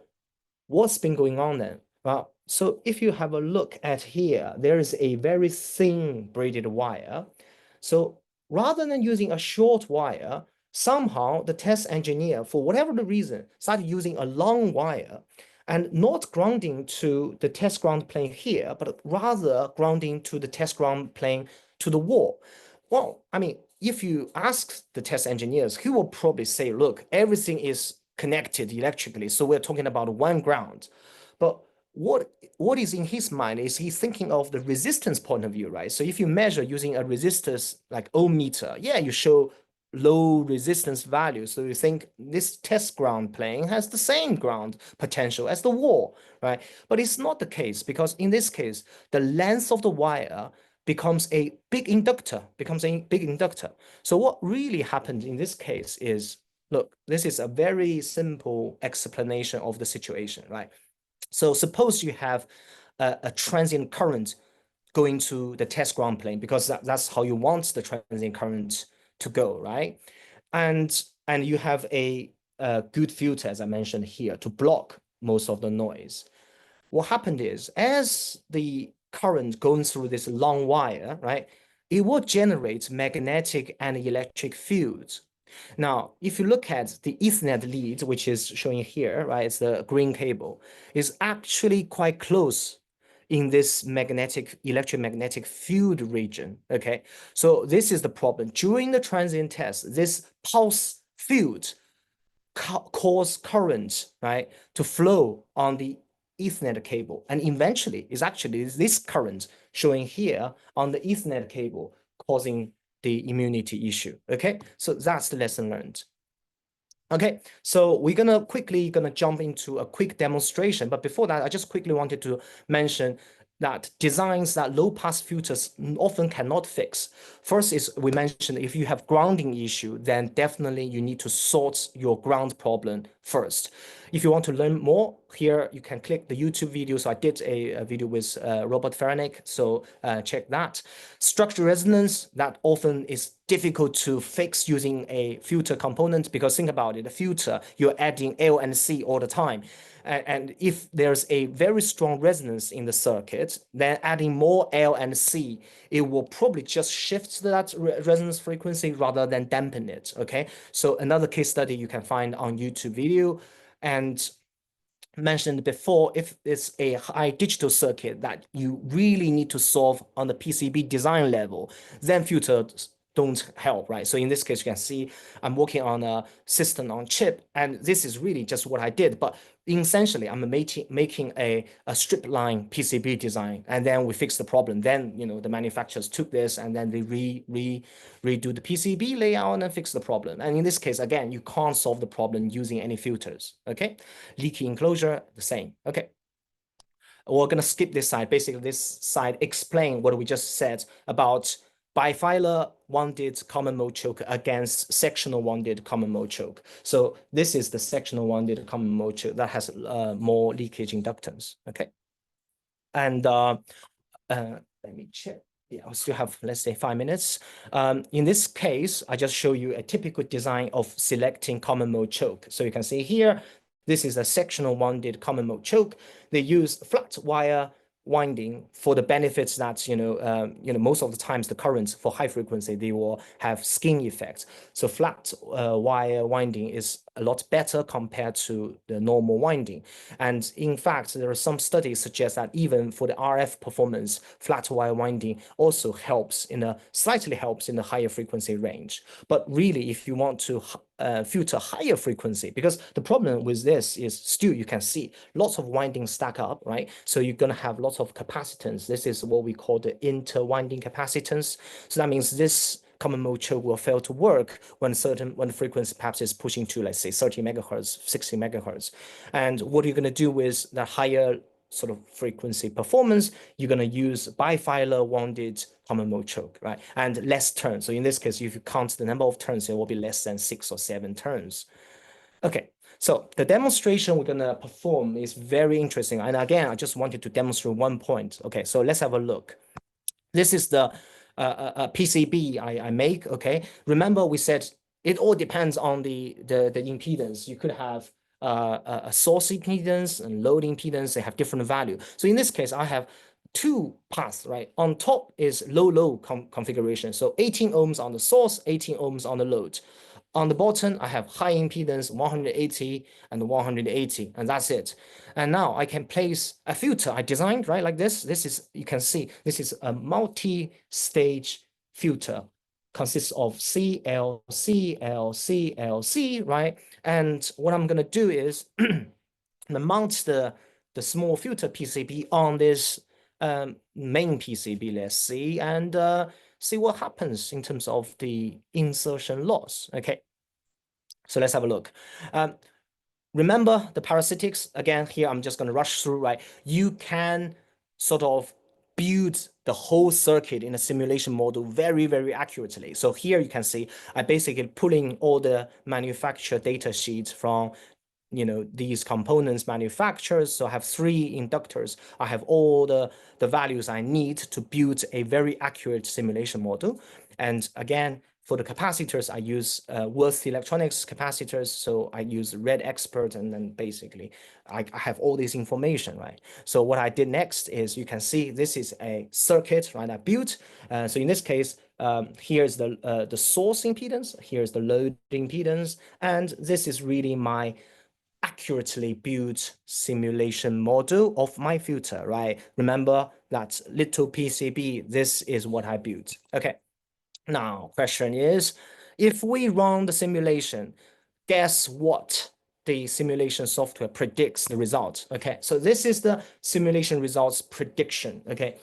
what's been going on then? Well, so if you have a look at here, there is a very thin braided wire. So rather than using a short wire, somehow the test engineer, for whatever the reason, started using a long wire and not grounding to the test ground plane here, but rather grounding to the test ground plane to the wall. Well, I mean, if you ask the test engineers, he will probably say, look, everything is connected electrically, so we're talking about one ground. But what is in his mind is he's thinking of the resistance point of view, right? So if you measure using a resistance like ohm meter, yeah, you show low resistance value. So you think this test ground plane has the same ground potential as the wall, right? But it's not the case, because in this case, the length of the wire becomes a big inductor, So what really happened in this case is, look, this is a very simple explanation of the situation, right? So suppose you have a transient current going to the test ground plane, because that's how you want the transient current to go, right? And you have a good filter, as I mentioned here, to block most of the noise. What happened is, as the current going through this long wire, right, it will generate magnetic and electric fields. Now, if you look at the Ethernet lead, which is showing here, right, it's the green cable, is actually quite close in this electromagnetic field region, okay? So this is the problem. During the transient test, this pulse field cause current, right, to flow on the Ethernet cable. And eventually, it's actually this current showing here on the Ethernet cable causing the immunity issue, okay? So that's the lesson learned. Okay, so we're quickly gonna jump into a quick demonstration. But before that, I just quickly wanted to mention that designs that low pass filters often cannot fix. First is, we mentioned, if you have grounding issue, then definitely you need to sort your ground problem first. If you want to learn more, here you can click the YouTube video. So I did a video with Robert Ferenek, so check that. Structural resonance, that often is difficult to fix using a filter component, because think about it, a filter, you're adding L and C all the time. And if there's a very strong resonance in the circuit, then adding more L and C, it will probably just shift that resonance frequency rather than dampen it, okay? So another case study you can find on YouTube video. And mentioned before, if it's a high digital circuit that you really need to solve on the PCB design level, then filters don't help, right? So in this case, you can see I'm working on a system on chip, and this is really just what I did. But essentially, I'm making a strip line PCB design, and then we fix the problem. Then, you know, the manufacturers took this and then they redo the PCB layout and fix the problem. And in this case, again, you can't solve the problem using any filters, okay? Leaky enclosure, the same, okay? We're gonna skip this side. Basically, this side explain what we just said about bifilar wounded common mode choke against sectional wounded common mode choke. So this is the sectional wounded common mode choke that has more leakage inductance, okay? And let me check. Yeah, I still have, let's say, 5 minutes. In this case, I just show you a typical design of selecting common mode choke. So you can see here, this is a sectional wounded common mode choke. They use flat wire winding for the benefits that, most of the times the currents for high frequency, they will have skin effects. So flat wire winding is a lot better compared to the normal winding. And in fact, there are some studies suggest that even for the RF performance, flat wire winding also slightly helps in the higher frequency range. But really, if you want to filter higher frequency, because the problem with this is still you can see lots of windings stack up, right? So you're going to have lots of capacitance. This is what we call the interwinding capacitance. So that means this common mode choke will fail to work when the frequency perhaps is pushing to, let's say, 30 megahertz, 60 megahertz. And what you're going to do with the higher sort of frequency performance, you're going to use bifilar wounded common mode choke, right? And less turns. So in this case, if you count the number of turns, it will be less than 6 or 7 turns. Okay, so the demonstration we're going to perform is very interesting. And again, I just wanted to demonstrate one point. Okay, so let's have a look. This is the PCB I make, okay? Remember we said it all depends on the impedance. You could have a source impedance and load impedance. They have different value. So in this case, I have two paths, right? On top is low configuration. So 18 ohms on the source, 18 ohms on the load. On the bottom, I have high impedance, 180 and 180, and that's it. And now I can place a filter I designed, right, like this. This is, you can see, this is a multi-stage filter, consists of C, L, C, L, C, L, C, right? And what I'm gonna do is mount the small filter PCB on this main PCB, let's see, and see what happens in terms of the insertion loss. Okay, so let's have a look. Remember the parasitics again. Here I'm just going to rush through, right? You can sort of build the whole circuit in a simulation model very accurately. So here you can see I basically pulling all the manufacturer data sheets from these components manufacturers. So I have 3 inductors. I have all the values I need to build a very accurate simulation model. And again, for the capacitors, I use Worth Electronics capacitors. So I use Red Expert, and then basically I have all this information, right? So what I did next is, you can see this is a circuit, right, I built. So in this case, here's the source impedance, here's the load impedance, and this is really my accurately built simulation model of my filter, right? Remember that little PCB, this is what I built. Okay, now question is, if we run the simulation, guess what? The simulation software predicts the result. Okay, so this is the simulation results prediction. Okay,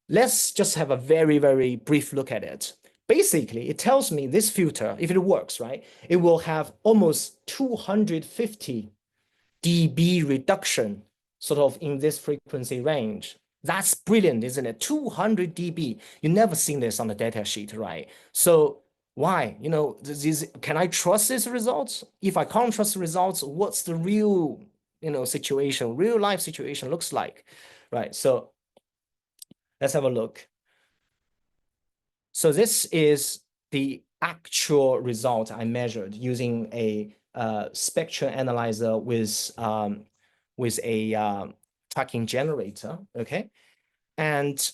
let's just have a very brief look at it. Basically, it tells me this filter, if it works, right, it will have almost 250 dB reduction sort of in this frequency range. That's brilliant, isn't it? 200 dB. You never seen this on the data sheet, right? So why? Can I trust these results? If I can't trust the results, what's the real, situation, real life situation looks like, right? So let's have a look. So this is the actual result I measured using a spectral analyzer with a tracking generator. Okay, and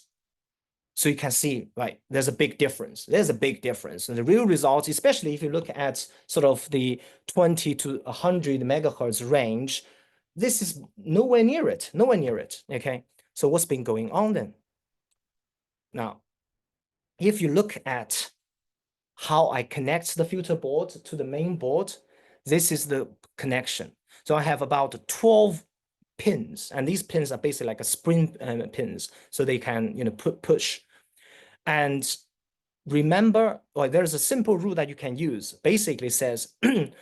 so you can see, right, there's a big difference. There's a big difference. And the real results, especially if you look at sort of the 20 to 100 megahertz range, this is nowhere near it. Nowhere near it. Okay, so what's been going on then? Now, if you look at how I connect the filter board to the main board, this is the connection. So I have about 12 pins, and these pins are basically like a spring pins, so they can push. And remember, there's a simple rule that you can use. Basically says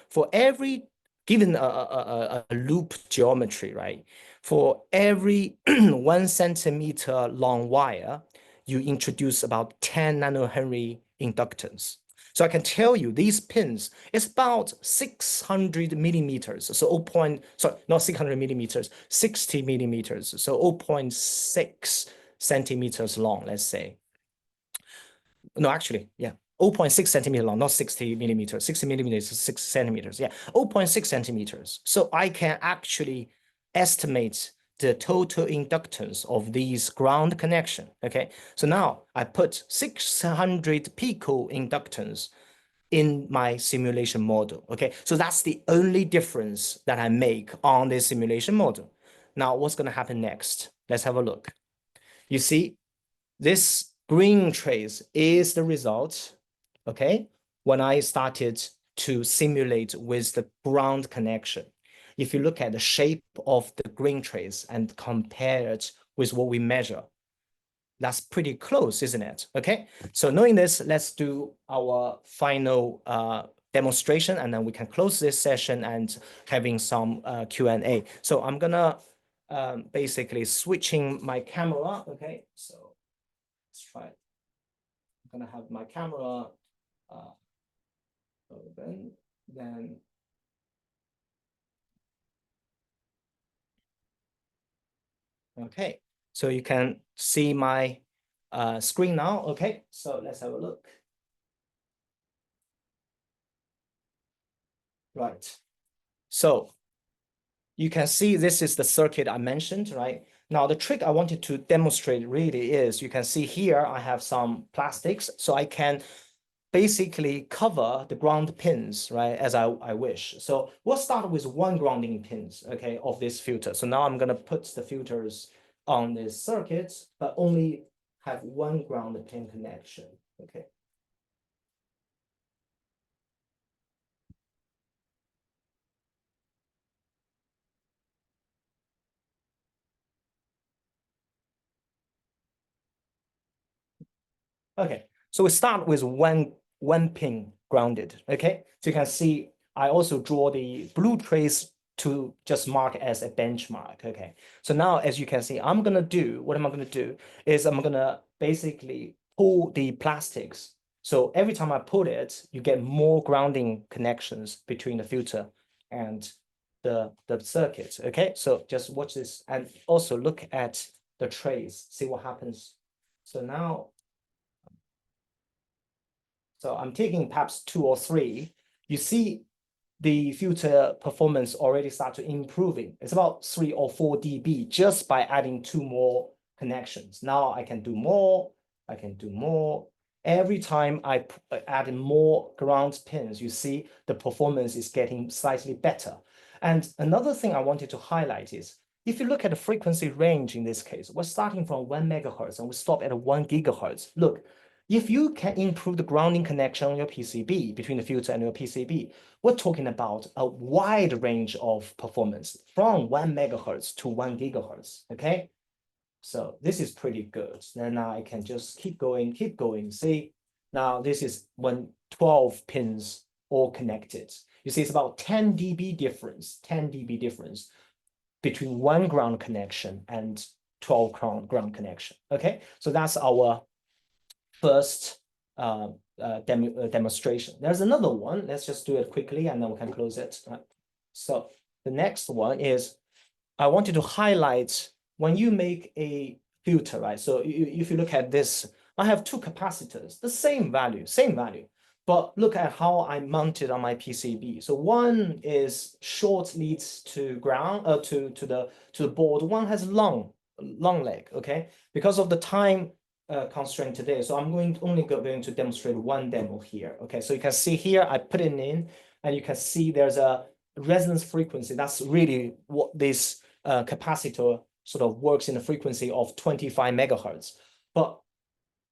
for every given a loop geometry, right? For every 1 centimeter long wire, you introduce about 10 nanohenry inductance. So I can tell you these pins is about 600 millimeters. So not 600 millimeters, 60 millimeters. So 0.6 centimeters long, let's say. No, actually, yeah. 0.6 centimeter long, not 60 millimeters. 60 millimeters is 6 centimeters. Yeah, 0.6 centimeters. So I can actually estimate the total inductance of these ground connection. Okay, so now I put 600 pico inductance in my simulation model. Okay, so that's the only difference that I make on this simulation model. Now, what's going to happen next? Let's have a look. You see, this green trace is the result, okay, when I started to simulate with the ground connection. If you look at the shape of the grain trace and compare it with what we measure, that's pretty close, isn't it? Okay, so knowing this, let's do our final demonstration, and then we can close this session and having some Q&A. So I'm gonna basically switching my camera. Okay, so let's try it. I'm gonna have my camera open, then okay, so you can see my screen now. Okay, so let's have a look. Right, so you can see this is the circuit I mentioned, right? Now, the trick I wanted to demonstrate really is, you can see here I have some plastics, so I can basically cover the ground pins, right, as I wish. So we'll start with one grounding pins, okay, of this filter. So now I'm gonna put the filters on this circuit, but only have one ground pin connection, okay. Okay, so we start with one pin grounded, okay? So you can see I also draw the blue trace to just mark as a benchmark, okay? So now, as you can see, what I'm gonna do is I'm gonna basically pull the plastics. So every time I pull it, you get more grounding connections between the filter and the circuit, okay? So just watch this and also look at the trace, see what happens. So now, so I'm taking perhaps 2 or 3. You see the filter performance already start to improving. It's about 3 or 4 dB just by adding 2 more connections. Now I can do more, I can do more. Every time I add more ground pins, you see the performance is getting slightly better. And another thing I wanted to highlight is, if you look at the frequency range in this case, we're starting from 1 megahertz and we stop at 1 gigahertz. Look, if you can improve the grounding connection on your PCB between the filter and your PCB, we're talking about a wide range of performance from 1 megahertz to 1 gigahertz, okay? So this is pretty good. Then I can just keep going. See, now this is when 12 pins all connected. You see, it's about 10 dB difference, 10 dB difference between one ground connection and 12 ground connection, okay? So that's our first demonstration. There's another one. Let's just do it quickly and then we can close it. So the next one is, I wanted to highlight when you make a filter, right? So if you look at this, I have 2 capacitors, the same value, but look at how I mounted on my PCB. So one is short leads to ground, to the board. One has long leg, okay? Because of the time constraint today, so I'm only going to demonstrate one demo here. Okay, so you can see here I put it in, and you can see there's a resonance frequency. That's really what this capacitor sort of works in a frequency of 25 megahertz. But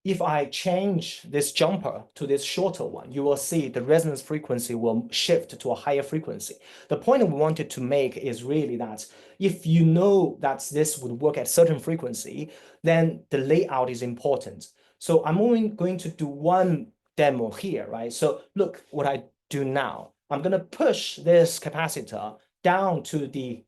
if I change this jumper to this shorter one, you will see the resonance frequency will shift to a higher frequency. The point we wanted to make is really that if you know that this would work at certain frequency, then the layout is important. So I'm only going to do one demo here, right? So look what I do now. I'm going to push this capacitor down to the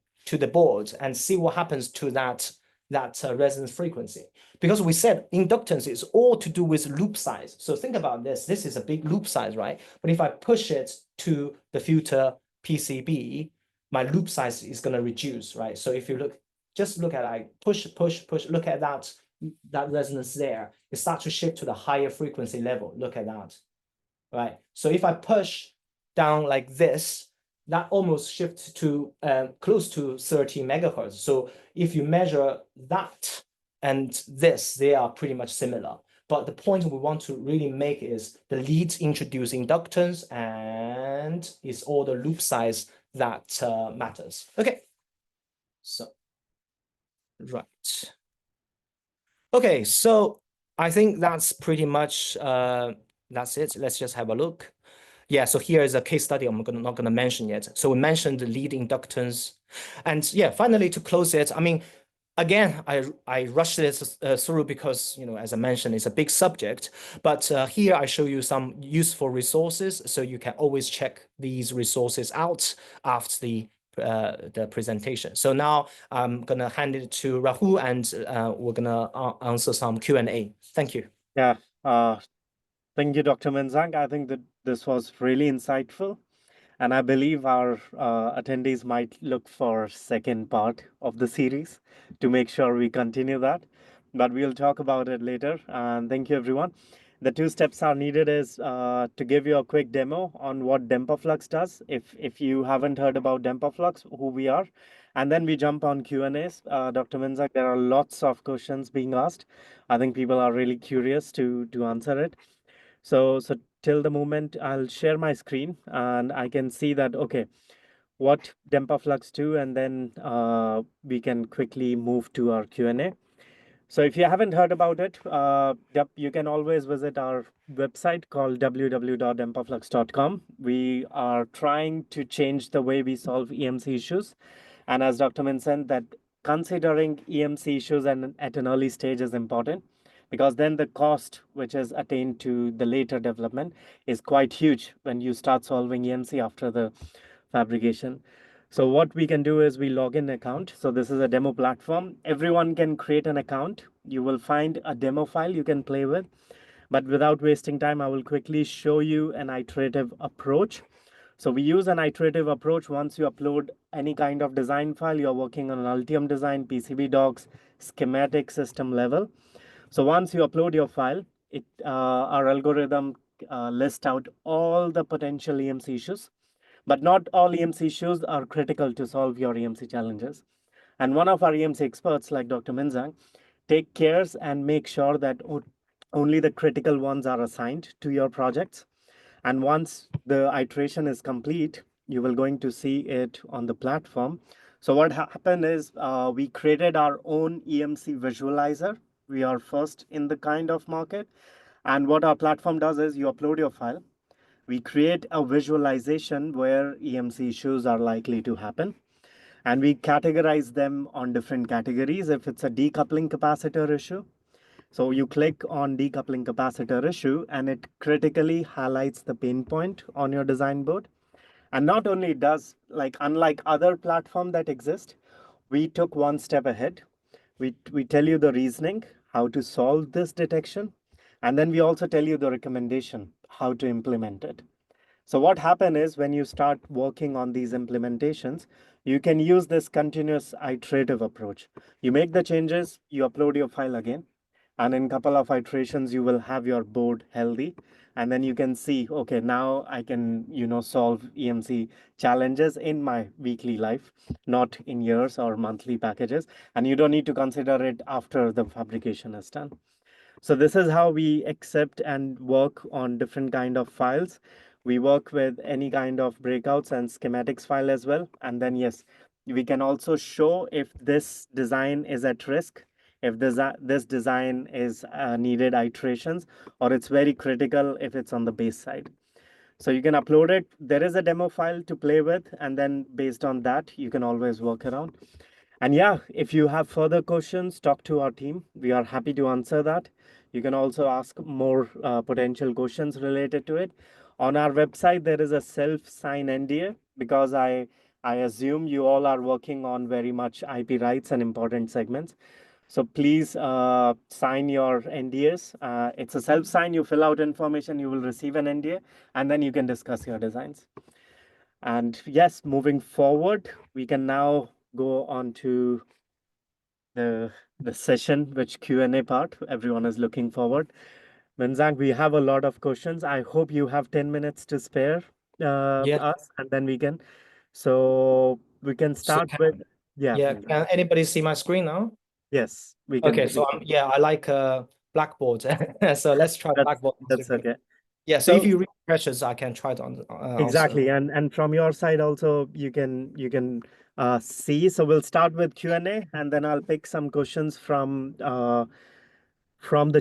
board and see what happens to that resonance frequency. Because we said inductance is all to do with loop size. So think about this. This is a big loop size, right? But if I push it to the filter PCB, my loop size is going to reduce, right? So if you look, just look at, I push, look at that resonance there. It starts to shift to the higher frequency level. Look at that, right? So if I push down like this, that almost shifts to close to 30 megahertz. So if you measure that and this, they are pretty much similar. But the point we want to really make is the leads introduce inductance, and it's all the loop size that matters. Okay, so right. Okay, so I think that's pretty much that's it. Let's just have a look. Yeah, so here is a case study I'm not gonna mention yet. So we mentioned the lead inductance. And yeah, finally to close it, I mean, again, I rushed this through because, as I mentioned, it's a big subject. But here I show you some useful resources, so you can always check these resources out after the presentation. So now I'm gonna hand it to Rahul, and we're gonna answer some Q&A. Thank you. Yeah, thank you, Dr. Menzang. I think that this was really insightful. And I believe our attendees might look for second part of the series to make sure we continue that. But we'll talk about it later. And thank you, everyone. The two steps are needed is to give you a quick demo on what Denpaflux does. If you haven't heard about Denpaflux, who we are, and then we jump on Q&As. Dr. Menzak, there are lots of questions being asked. I think people are really curious to answer it. So till the moment I'll share my screen and I can see that, okay, what Denpaflux do, and then we can quickly move to our Q&A. So if you haven't heard about it, yep, you can always visit our website called www.denpaflux.com. We are trying to change the way we solve EMC issues. And as Dr. mentioned, that considering EMC issues and at an early stage is important, because then the cost which is attained to the later development is quite huge when you start solving EMC after the fabrication. So what we can do is we log in account. So this is a demo platform. Everyone can create an account. You will find a demo file you can play with. But without wasting time, I will quickly show you an iterative approach. So we use an iterative approach. Once you upload any kind of design file, you're working on an Altium design, PCB docs, schematic system level. So once you upload your file, our algorithm lists out all the potential EMC issues. But not all EMC issues are critical to solve your EMC challenges. And one of our EMC experts, like Dr. Minzang, take cares and make sure that only the critical ones are assigned to your projects. And once the iteration is complete, you will going to see it on the platform. So what happened is we created our own EMC visualizer. We are first in the kind of market. And what our platform does is you upload your file. We create a visualization where EMC issues are likely to happen. And we categorize them on different categories. If it's a decoupling capacitor issue, so you click on decoupling capacitor issue and it critically highlights the pain point on your design board. And not only does, like unlike other platforms that exist, we took one step ahead. We tell you the reasoning, how to solve this detection. And then we also tell you the recommendation, how to implement it. So what happens is when you start working on these implementations, you can use this continuous iterative approach. You make the changes, you upload your file again, and in a couple of iterations, you will have your board healthy. And then you can see, okay, now I can, solve EMC challenges in my weekly life, not in years or monthly packages. And you don't need to consider it after the fabrication is done. So this is how we accept and work on different kind of files. We work with any kind of breakouts and schematics file as well. And then, yes, we can also show if this design is at risk, if this design is needed iterations, or it's very critical if it's on the base side. So you can upload it. There is a demo file to play with. And then based on that, you can always work around. And yeah, if you have further questions, talk to our team. We are happy to answer that. You can also ask more potential questions related to it. On our website, there is a self-sign NDA because I assume you all are working on very much IP rights and important segments. So please sign your NDAs. It's a self-sign. You fill out information, you will receive an NDA, and then you can discuss your designs. And yes, moving forward, we can now go on to the session, which Q&A part. Everyone is looking forward. Menzang, we have a lot of questions. I hope you have 10 minutes to spare us, and then we can. So we can start with, yeah. Can anybody see my screen now? Yes, we can. Okay, so I like Blackboard. So let's try Blackboard. That's okay. Yeah, so if you read questions, I can try to exactly, answer. and from your side also, you can see. So we'll start with Q&A, and then I'll pick some questions from the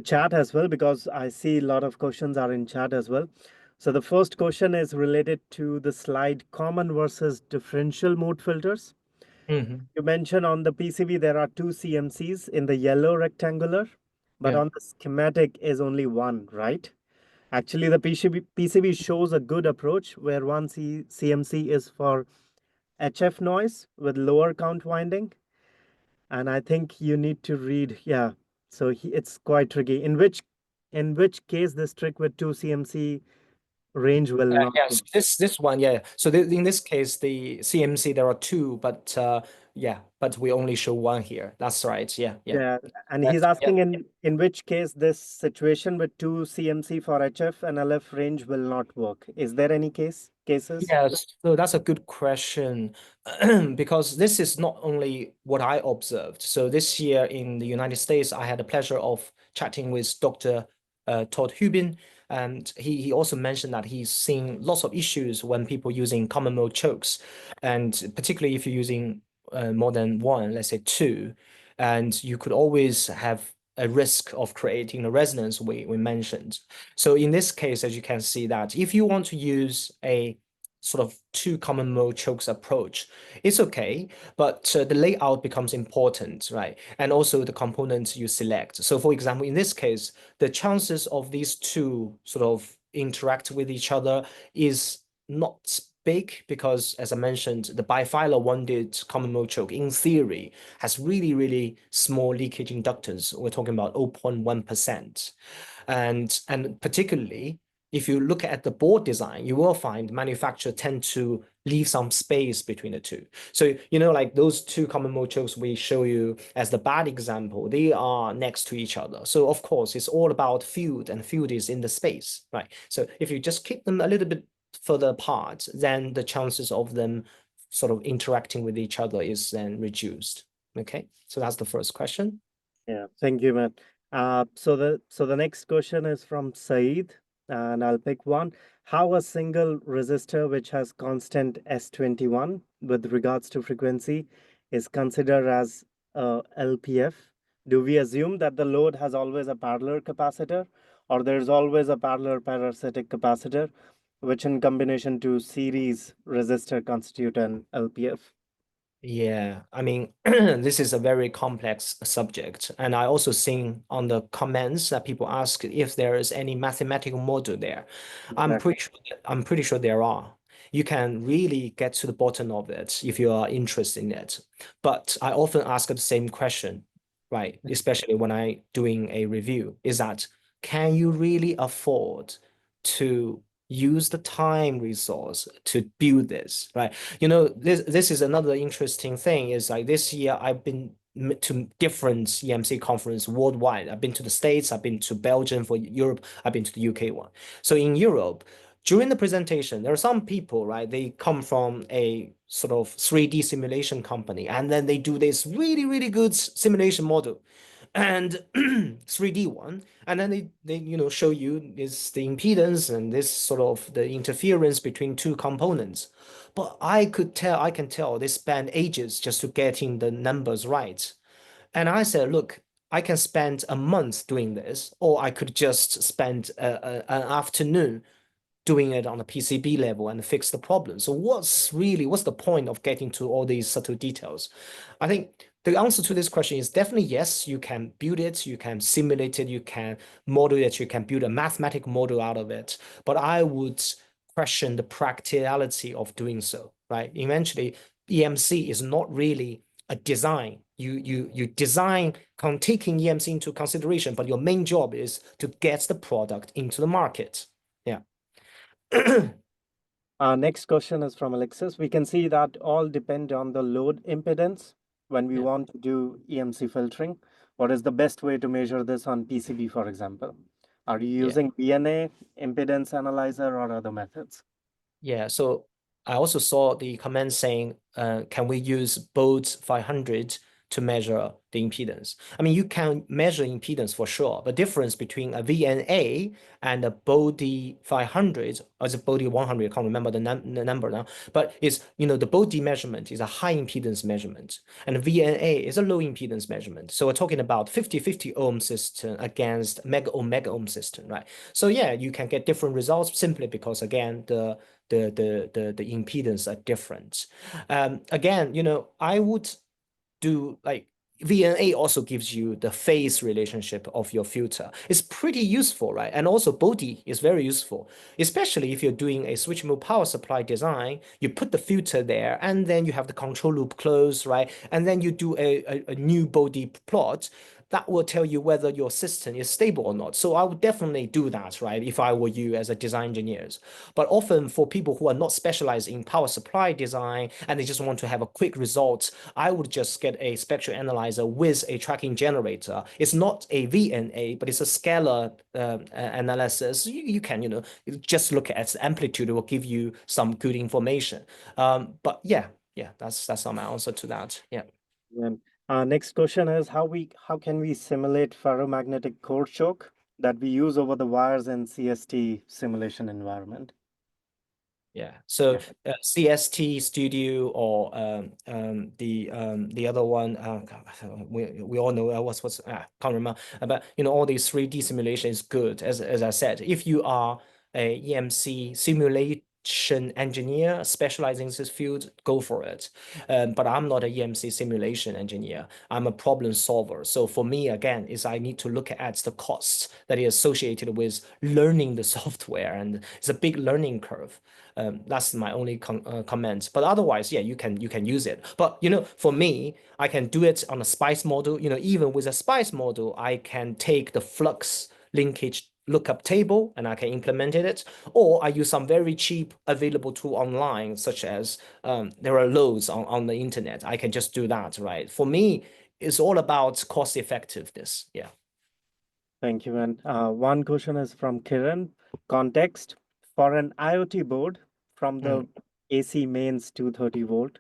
chat as well, because I see a lot of questions are in chat as well. So the first question is related to the slide common versus differential mode filters. Mhm. You mentioned on the PCB there are two CMCs in the yellow rectangular, but Yeah. on the schematic is only one, right? Actually, the PCB shows a good approach where one CMC is for HF noise with lower count winding. And I think you need to read, yeah. So it's quite tricky. In which case this trick with two CMC range will not Yes, work. this one, yeah. So in this case, the CMC there are two, but yeah, but we only show one here. That's right. Yeah, yeah. Yeah, and he's That's yeah. asking in which case this situation with two CMC for HF and LF range will not work. Is there any cases? Yes, so that's a good question because this is not only what I observed. So this year in the United States, I had the pleasure of chatting with Dr. Todd Hubin, and he also mentioned that he's seen lots of issues when people using common mode chokes, and particularly if you're using more than one, let's say two, and you could always have a risk of creating the resonance we mentioned. So in this case, as you can see that if you want to use a sort of two common mode chokes approach, it's okay, but the layout becomes important, right? And also the components you select. So for example, in this case, the chances of these two sort of interact with each other is not big because, as I mentioned, the bifilar wounded common mode choke in theory has really, really small leakage inductance. We're talking about 0.1%. And particularly if you look at the board design, you will find manufacturers tend to leave some space between the two. So, like those two common mode chokes we show you as the bad example, they are next to each other. So of course, it's all about field, and field is in the space, right? So if you just keep them a little bit further apart, then the chances of them sort of interacting with each other is then reduced. Okay, so that's the first question. Yeah, thank you, man. So the next question is from Saeed, and I'll pick one. How a single resistor which has constant S21 with regards to frequency is considered as LPF? Do we assume that the load has always a parallel capacitor, or there's always a parallel parasitic capacitor, which in combination to series resistor constitute an LPF? Yeah, I mean, this is a very complex subject. And I also seen on the comments that people ask if there is any mathematical model there. Exactly. I'm pretty sure there are. You can really get to the bottom of it if you are interested in it. But I often ask the same question, right? Especially when I doing a review, is that can you really afford to use the time resource to build this, right? This is another interesting thing is like this year I've been to different EMC conference worldwide. I've been to the States, I've been to Belgium for Europe, I've been to the UK one. So in Europe, during the presentation, there are some people, right? They come from a sort of 3D simulation company, and then they do this really, really good simulation model and 3D one, and then they show you is the impedance and this sort of the interference between two components. But I can tell they spend ages just to getting the numbers right. And I said, look, I can spend a month doing this, or I could just spend an afternoon doing it on a PCB level and fix the problem. So what's the point of getting to all these subtle details? I think the answer to this question is definitely yes, you can build it, you can simulate it, you can model it, you can build a mathematical model out of it. But I would question the practicality of doing so, right? Eventually, EMC is not really a design. You design taking EMC into consideration, but your main job is to get the product into the market. Yeah. Our next question is from Alexis. We can see that all depend on the load impedance when we Yeah. want to do EMC filtering. What is the best way to measure this on PCB, for example? Are you Yeah. using DNA, impedance analyzer, or other methods? Yeah. So I also saw the comment saying, can we use Bolt 500 to measure the impedance. I mean, you can measure impedance for sure. The difference between a VNA and a Bode 500 or is a Bode 100, I can't remember the number now, but it's, the Bode measurement is a high impedance measurement and the VNA is a low impedance measurement. So we're talking about 50-50 ohm system against mega ohm system, right? So yeah, you can get different results simply because again, the impedance are different. Again, I would do like VNA also gives you the phase relationship of your filter. It's pretty useful, right? And also Bode is very useful, especially if you're doing a switch mode power supply design. You put the filter there and then you have the control loop closed, right? And then you do a new Bode plot that will tell you whether your system is stable or not. So I would definitely do that, right? If I were you as a design engineers. But often for people who are not specialized in power supply design and they just want to have a quick result, I would just get a spectral analyzer with a tracking generator. It's not a VNA, but it's a scalar analysis. You can, just look at the amplitude. It will give you some good information. But yeah, that's my answer to that. Yeah. And next question is how can we simulate ferromagnetic core choke that we use over the wires in CST simulation environment? Yeah. So Yeah. CST Studio or the other one, we all know what's can't remember. But all these 3D simulation is good. As I said, if you are a EMC simulation engineer specializing in this field, go for it. But I'm not a EMC simulation engineer. I'm a problem solver. So for me, again, is I need to look at the costs that is associated with learning the software, and it's a big learning curve. That's my only comment. But otherwise, yeah, you can use it. But for me, I can do it on a SPICE model. Even with a SPICE model, I can take the flux linkage lookup table and I can implement it, or I use some very cheap available tool online, such as there are loads on the internet. I can just do that, right? For me, it's all about cost effectiveness. Yeah. Thank you. And one question is from Kiran. Context for an IoT board from the AC mains 230 volt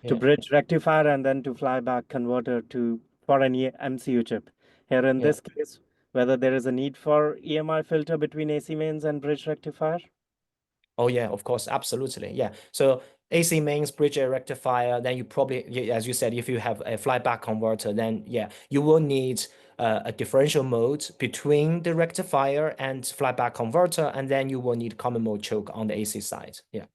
to Yeah. bridge rectifier and then to flyback converter to for an MCU chip. Here in Yeah. this case, whether there is a need for EMI filter between AC mains and bridge rectifier? Oh yeah, of course, absolutely. Yeah. So AC mains, bridge rectifier, then you probably, as you said, if you have a flyback converter, then yeah, you will need a differential mode between the rectifier and flyback converter, and then you will need common mode choke on the AC side. Yeah.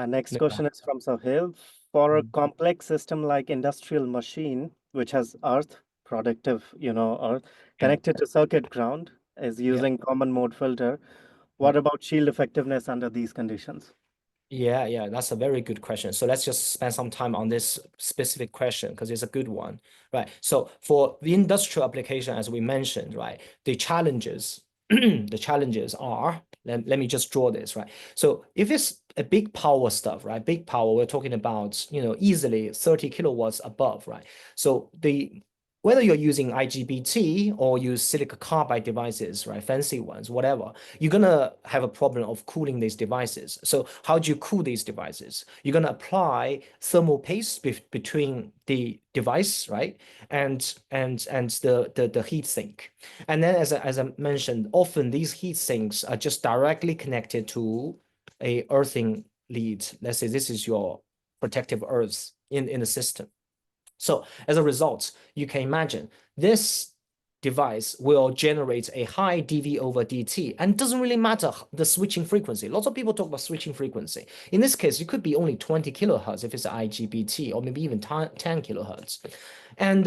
Next question is from Sohail. For a complex system like industrial machine, which has earth, productive, earth, Yeah. connected to circuit ground, is Yeah. using common mode filter. Yeah. What about shield effectiveness under these conditions? Yeah, that's a very good question. So let's just spend some time on this specific question because it's a good one, right? So for the industrial application, as we mentioned, right, the challenges, the challenges are, let me just draw this, right? So if it's a big power stuff, right? Big power, we're talking about, easily 30 kilowatts above, right? So whether you're using IGBT or use silicon carbide devices, right? Fancy ones, whatever, you're gonna have a problem of cooling these devices. So how do you cool these devices? You're gonna apply thermal paste between the device, right? And the heat sink. And then as I mentioned, often these heat sinks are just directly connected to a earthing lead. Let's say this is your protective earth in the system. So as a result, you can imagine this device will generate a high dV over dt, and it doesn't really matter the switching frequency. Lots of people talk about switching frequency. In this case, it could be only 20 kilohertz if it's IGBT, or maybe even 10 kilohertz. And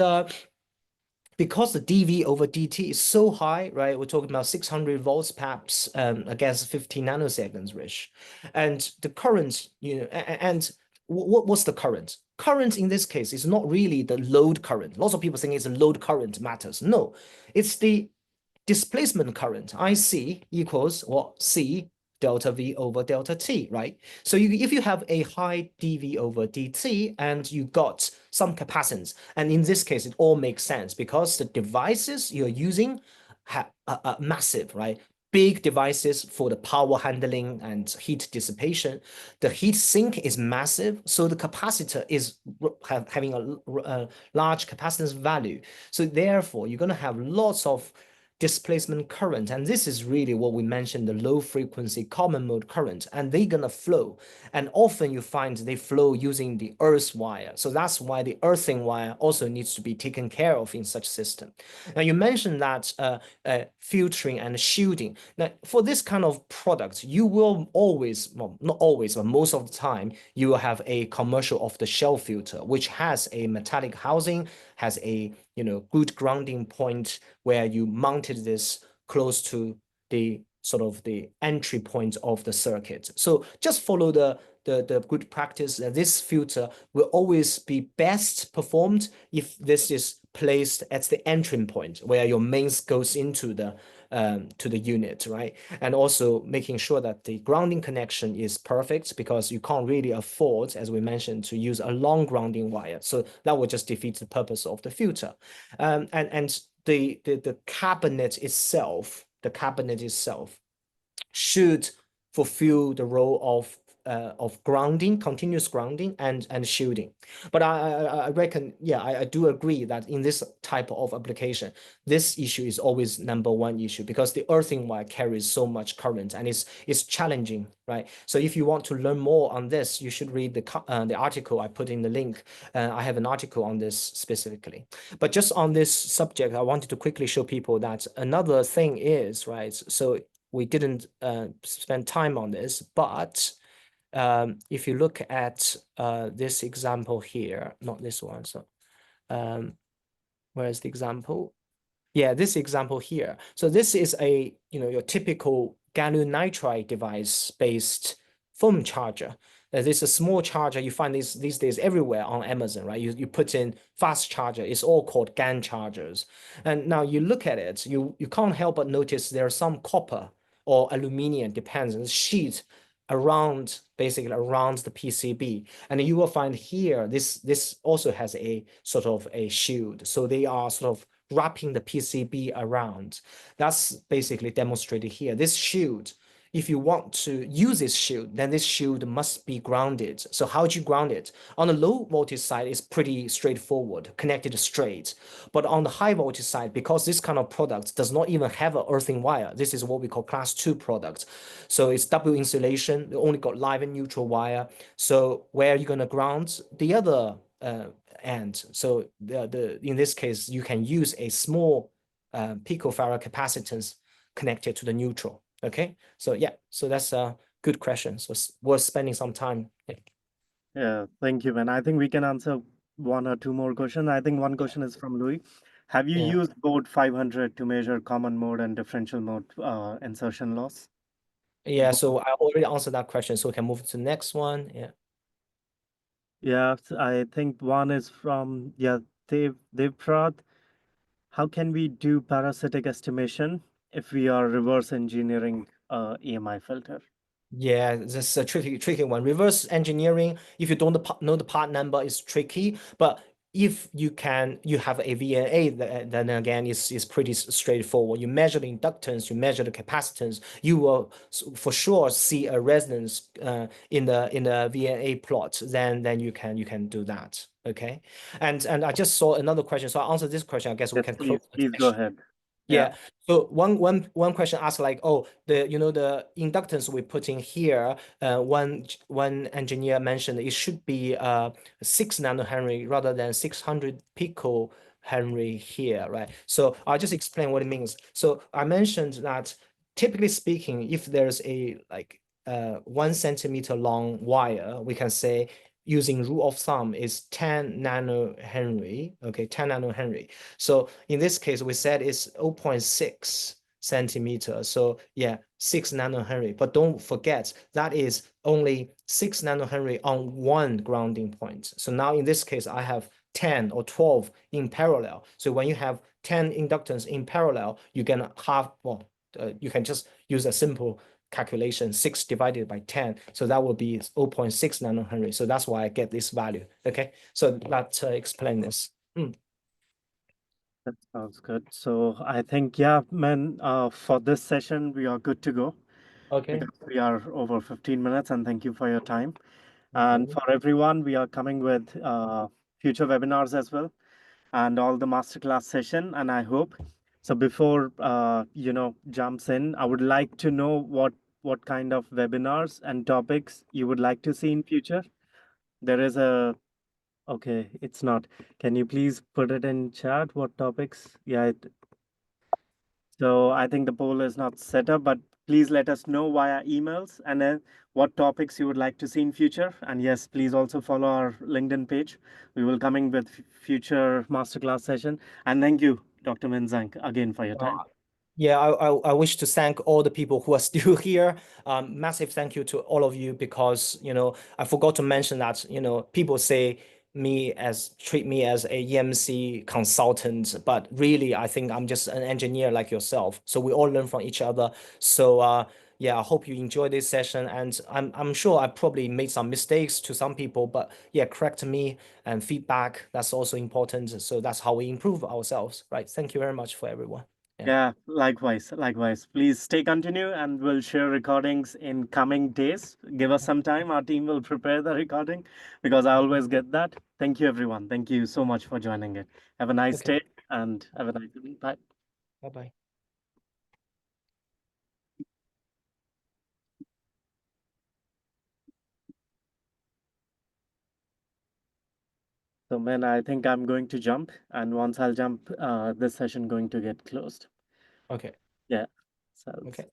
because the dV over dt is so high, right? We're talking about 600 volts perhaps against 15 nanoseconds, Rich. And the current, and what's the current? Current in this case is not really the load current. Lots of people think it's a load current matters. No, it's the displacement current, IC equals what? C delta V over delta T, right? So if you have a high dV over dt and you got some capacitance, and in this case, it all makes sense because the devices you're using are massive, right? big devices for the power handling and heat dissipation. The heat sink is massive, so the capacitor is having a large capacitance value. So therefore, you're going to have lots of displacement current. And this is really what we mentioned, the low frequency common mode current, and they're going to flow. And often you find they flow using the earth wire. So that's why the earthing wire also needs to be taken care of in such system. Now you mentioned that filtering and shielding. Now for this kind of product, you will always, well, not always, but most of the time, you will have a commercial off-the-shelf filter, which has a metallic housing, has a good grounding point where you mounted this close to the sort of the entry point of the circuit. So just follow the good practice. This filter will always be best performed if this is placed at the entry point where your mains goes into the to the unit, right? And also making sure that the grounding connection is perfect, because you can't really afford, as we mentioned, to use a long grounding wire. So that would just defeat the purpose of the filter. And the cabinet itself, should fulfill the role of grounding, continuous grounding, and shielding. But I reckon, yeah, I do agree that in this type of application, this issue is always number one issue, because the earthing wire carries so much current and it's challenging, right? So if you want to learn more on this, you should read the article I put in the link. I have an article on this specifically. But just on this subject, I wanted to quickly show people that another thing is, right, so we didn't spend time on this, but if you look at this example here, not this one, so where's the example? Yeah, this example here. So this is a, your typical gallium nitride device based phone charger. This is a small charger. You find these days everywhere on Amazon, right? You put in fast charger. It's all called GaN chargers. And now you look at it, you can't help but notice there's some copper or aluminum, depends on the sheet basically around the PCB. And you will find here, this also has a sort of a shield. So they are sort of wrapping the PCB around. That's basically demonstrated here. This shield, if you want to use this shield, then this shield must be grounded. So how do you ground it? On the low voltage side, it's pretty straightforward, connected straight. But on the high voltage side, because this kind of product does not even have an earthing wire, this is what we call class 2 product. So it's double insulation, they only got live and neutral wire. So where are you going to ground the other end? So in this case, you can use a small picofarad capacitance connected to the neutral. Okay, so yeah, so that's a good question. So it's worth spending some time. Yeah, thank you, man. I think we can answer one or two more questions. I think one question is from Louis. Have you Yeah. used board 500 to measure common mode and differential mode insertion loss? Yeah, so I already answered that question, so we can move to the next one. Yeah. Yeah, I think one is from, yeah, Devprat. How can we do parasitic estimation if we are reverse engineering EMI filter? Yeah, this is a tricky one. Reverse engineering, if you don't know the part number, is tricky. But if you have a VNA, then again, it's pretty straightforward. You measure the inductance, you measure the capacitance, you will for sure see a resonance in the VNA plot. Then you can do that. Okay, and I just saw another question, so I answered this question. I guess we Yes, can close please, the please go session. ahead. Yeah. Yeah. So one question asked like, oh, the inductance we put in here, one engineer mentioned it should be 6 nanohenry rather than 600 picohenry here, right? So I'll just explain what it means. So I mentioned that typically speaking, if there's a like 1 centimeter long wire, we can say using rule of thumb is 10 nanohenry. Okay, 10 nanohenry. So in this case, we said it's 0.6 centimeter. So yeah, 6 nanohenry. But don't forget, that is only 6 nanohenry on one grounding point. So now in this case, I have 10 or 12 in parallel. So when you have 10 inductance in parallel, you can have, well, you can just use a simple calculation, 6 divided by 10. So that will be 0.6 nanohenry. So that's why I get this value. Okay, so let's explain this. That sounds good. So I think, yeah, man, for this session, we are good to go Okay. because we are over 15 minutes, and thank you for your time. No And problem. for everyone, we are coming with future webinars as well and all the masterclass session. And I hope so. Before jumps in, I would like to know what kind of webinars and topics you would like to see in future. There is a okay, it's not. Can you please put it in chat? What topics? Yeah, so I think the poll is not set up, but please let us know via emails and then what topics you would like to see in future. And yes, please also follow our LinkedIn page. We will coming with future masterclass session. And thank you, Dr. Minzank, again for your time. Yeah, I wish to thank all the people who are still here. Massive thank you to all of you because, I forgot to mention that, people say treat me as a EMC consultant, but really I think I'm just an engineer like yourself. So we all learn from each other. So yeah, I hope you enjoy this session, and I'm sure I probably made some mistakes to some people, but yeah, correct me and feedback. That's also important. So that's how we improve ourselves, right? Thank you very much for everyone. Yeah. Yeah, likewise, likewise. Please stay continue and we'll share recordings in coming days. Give us some time. Our team will prepare the recording because I always get that. Thank you, everyone. Thank you so much for joining it. Have a nice Okay. day and have a nice evening. Bye. Bye bye. So, man, I think I'm going to jump, and once I'll jump, this session going to get closed. Okay. Yeah. So. Okay.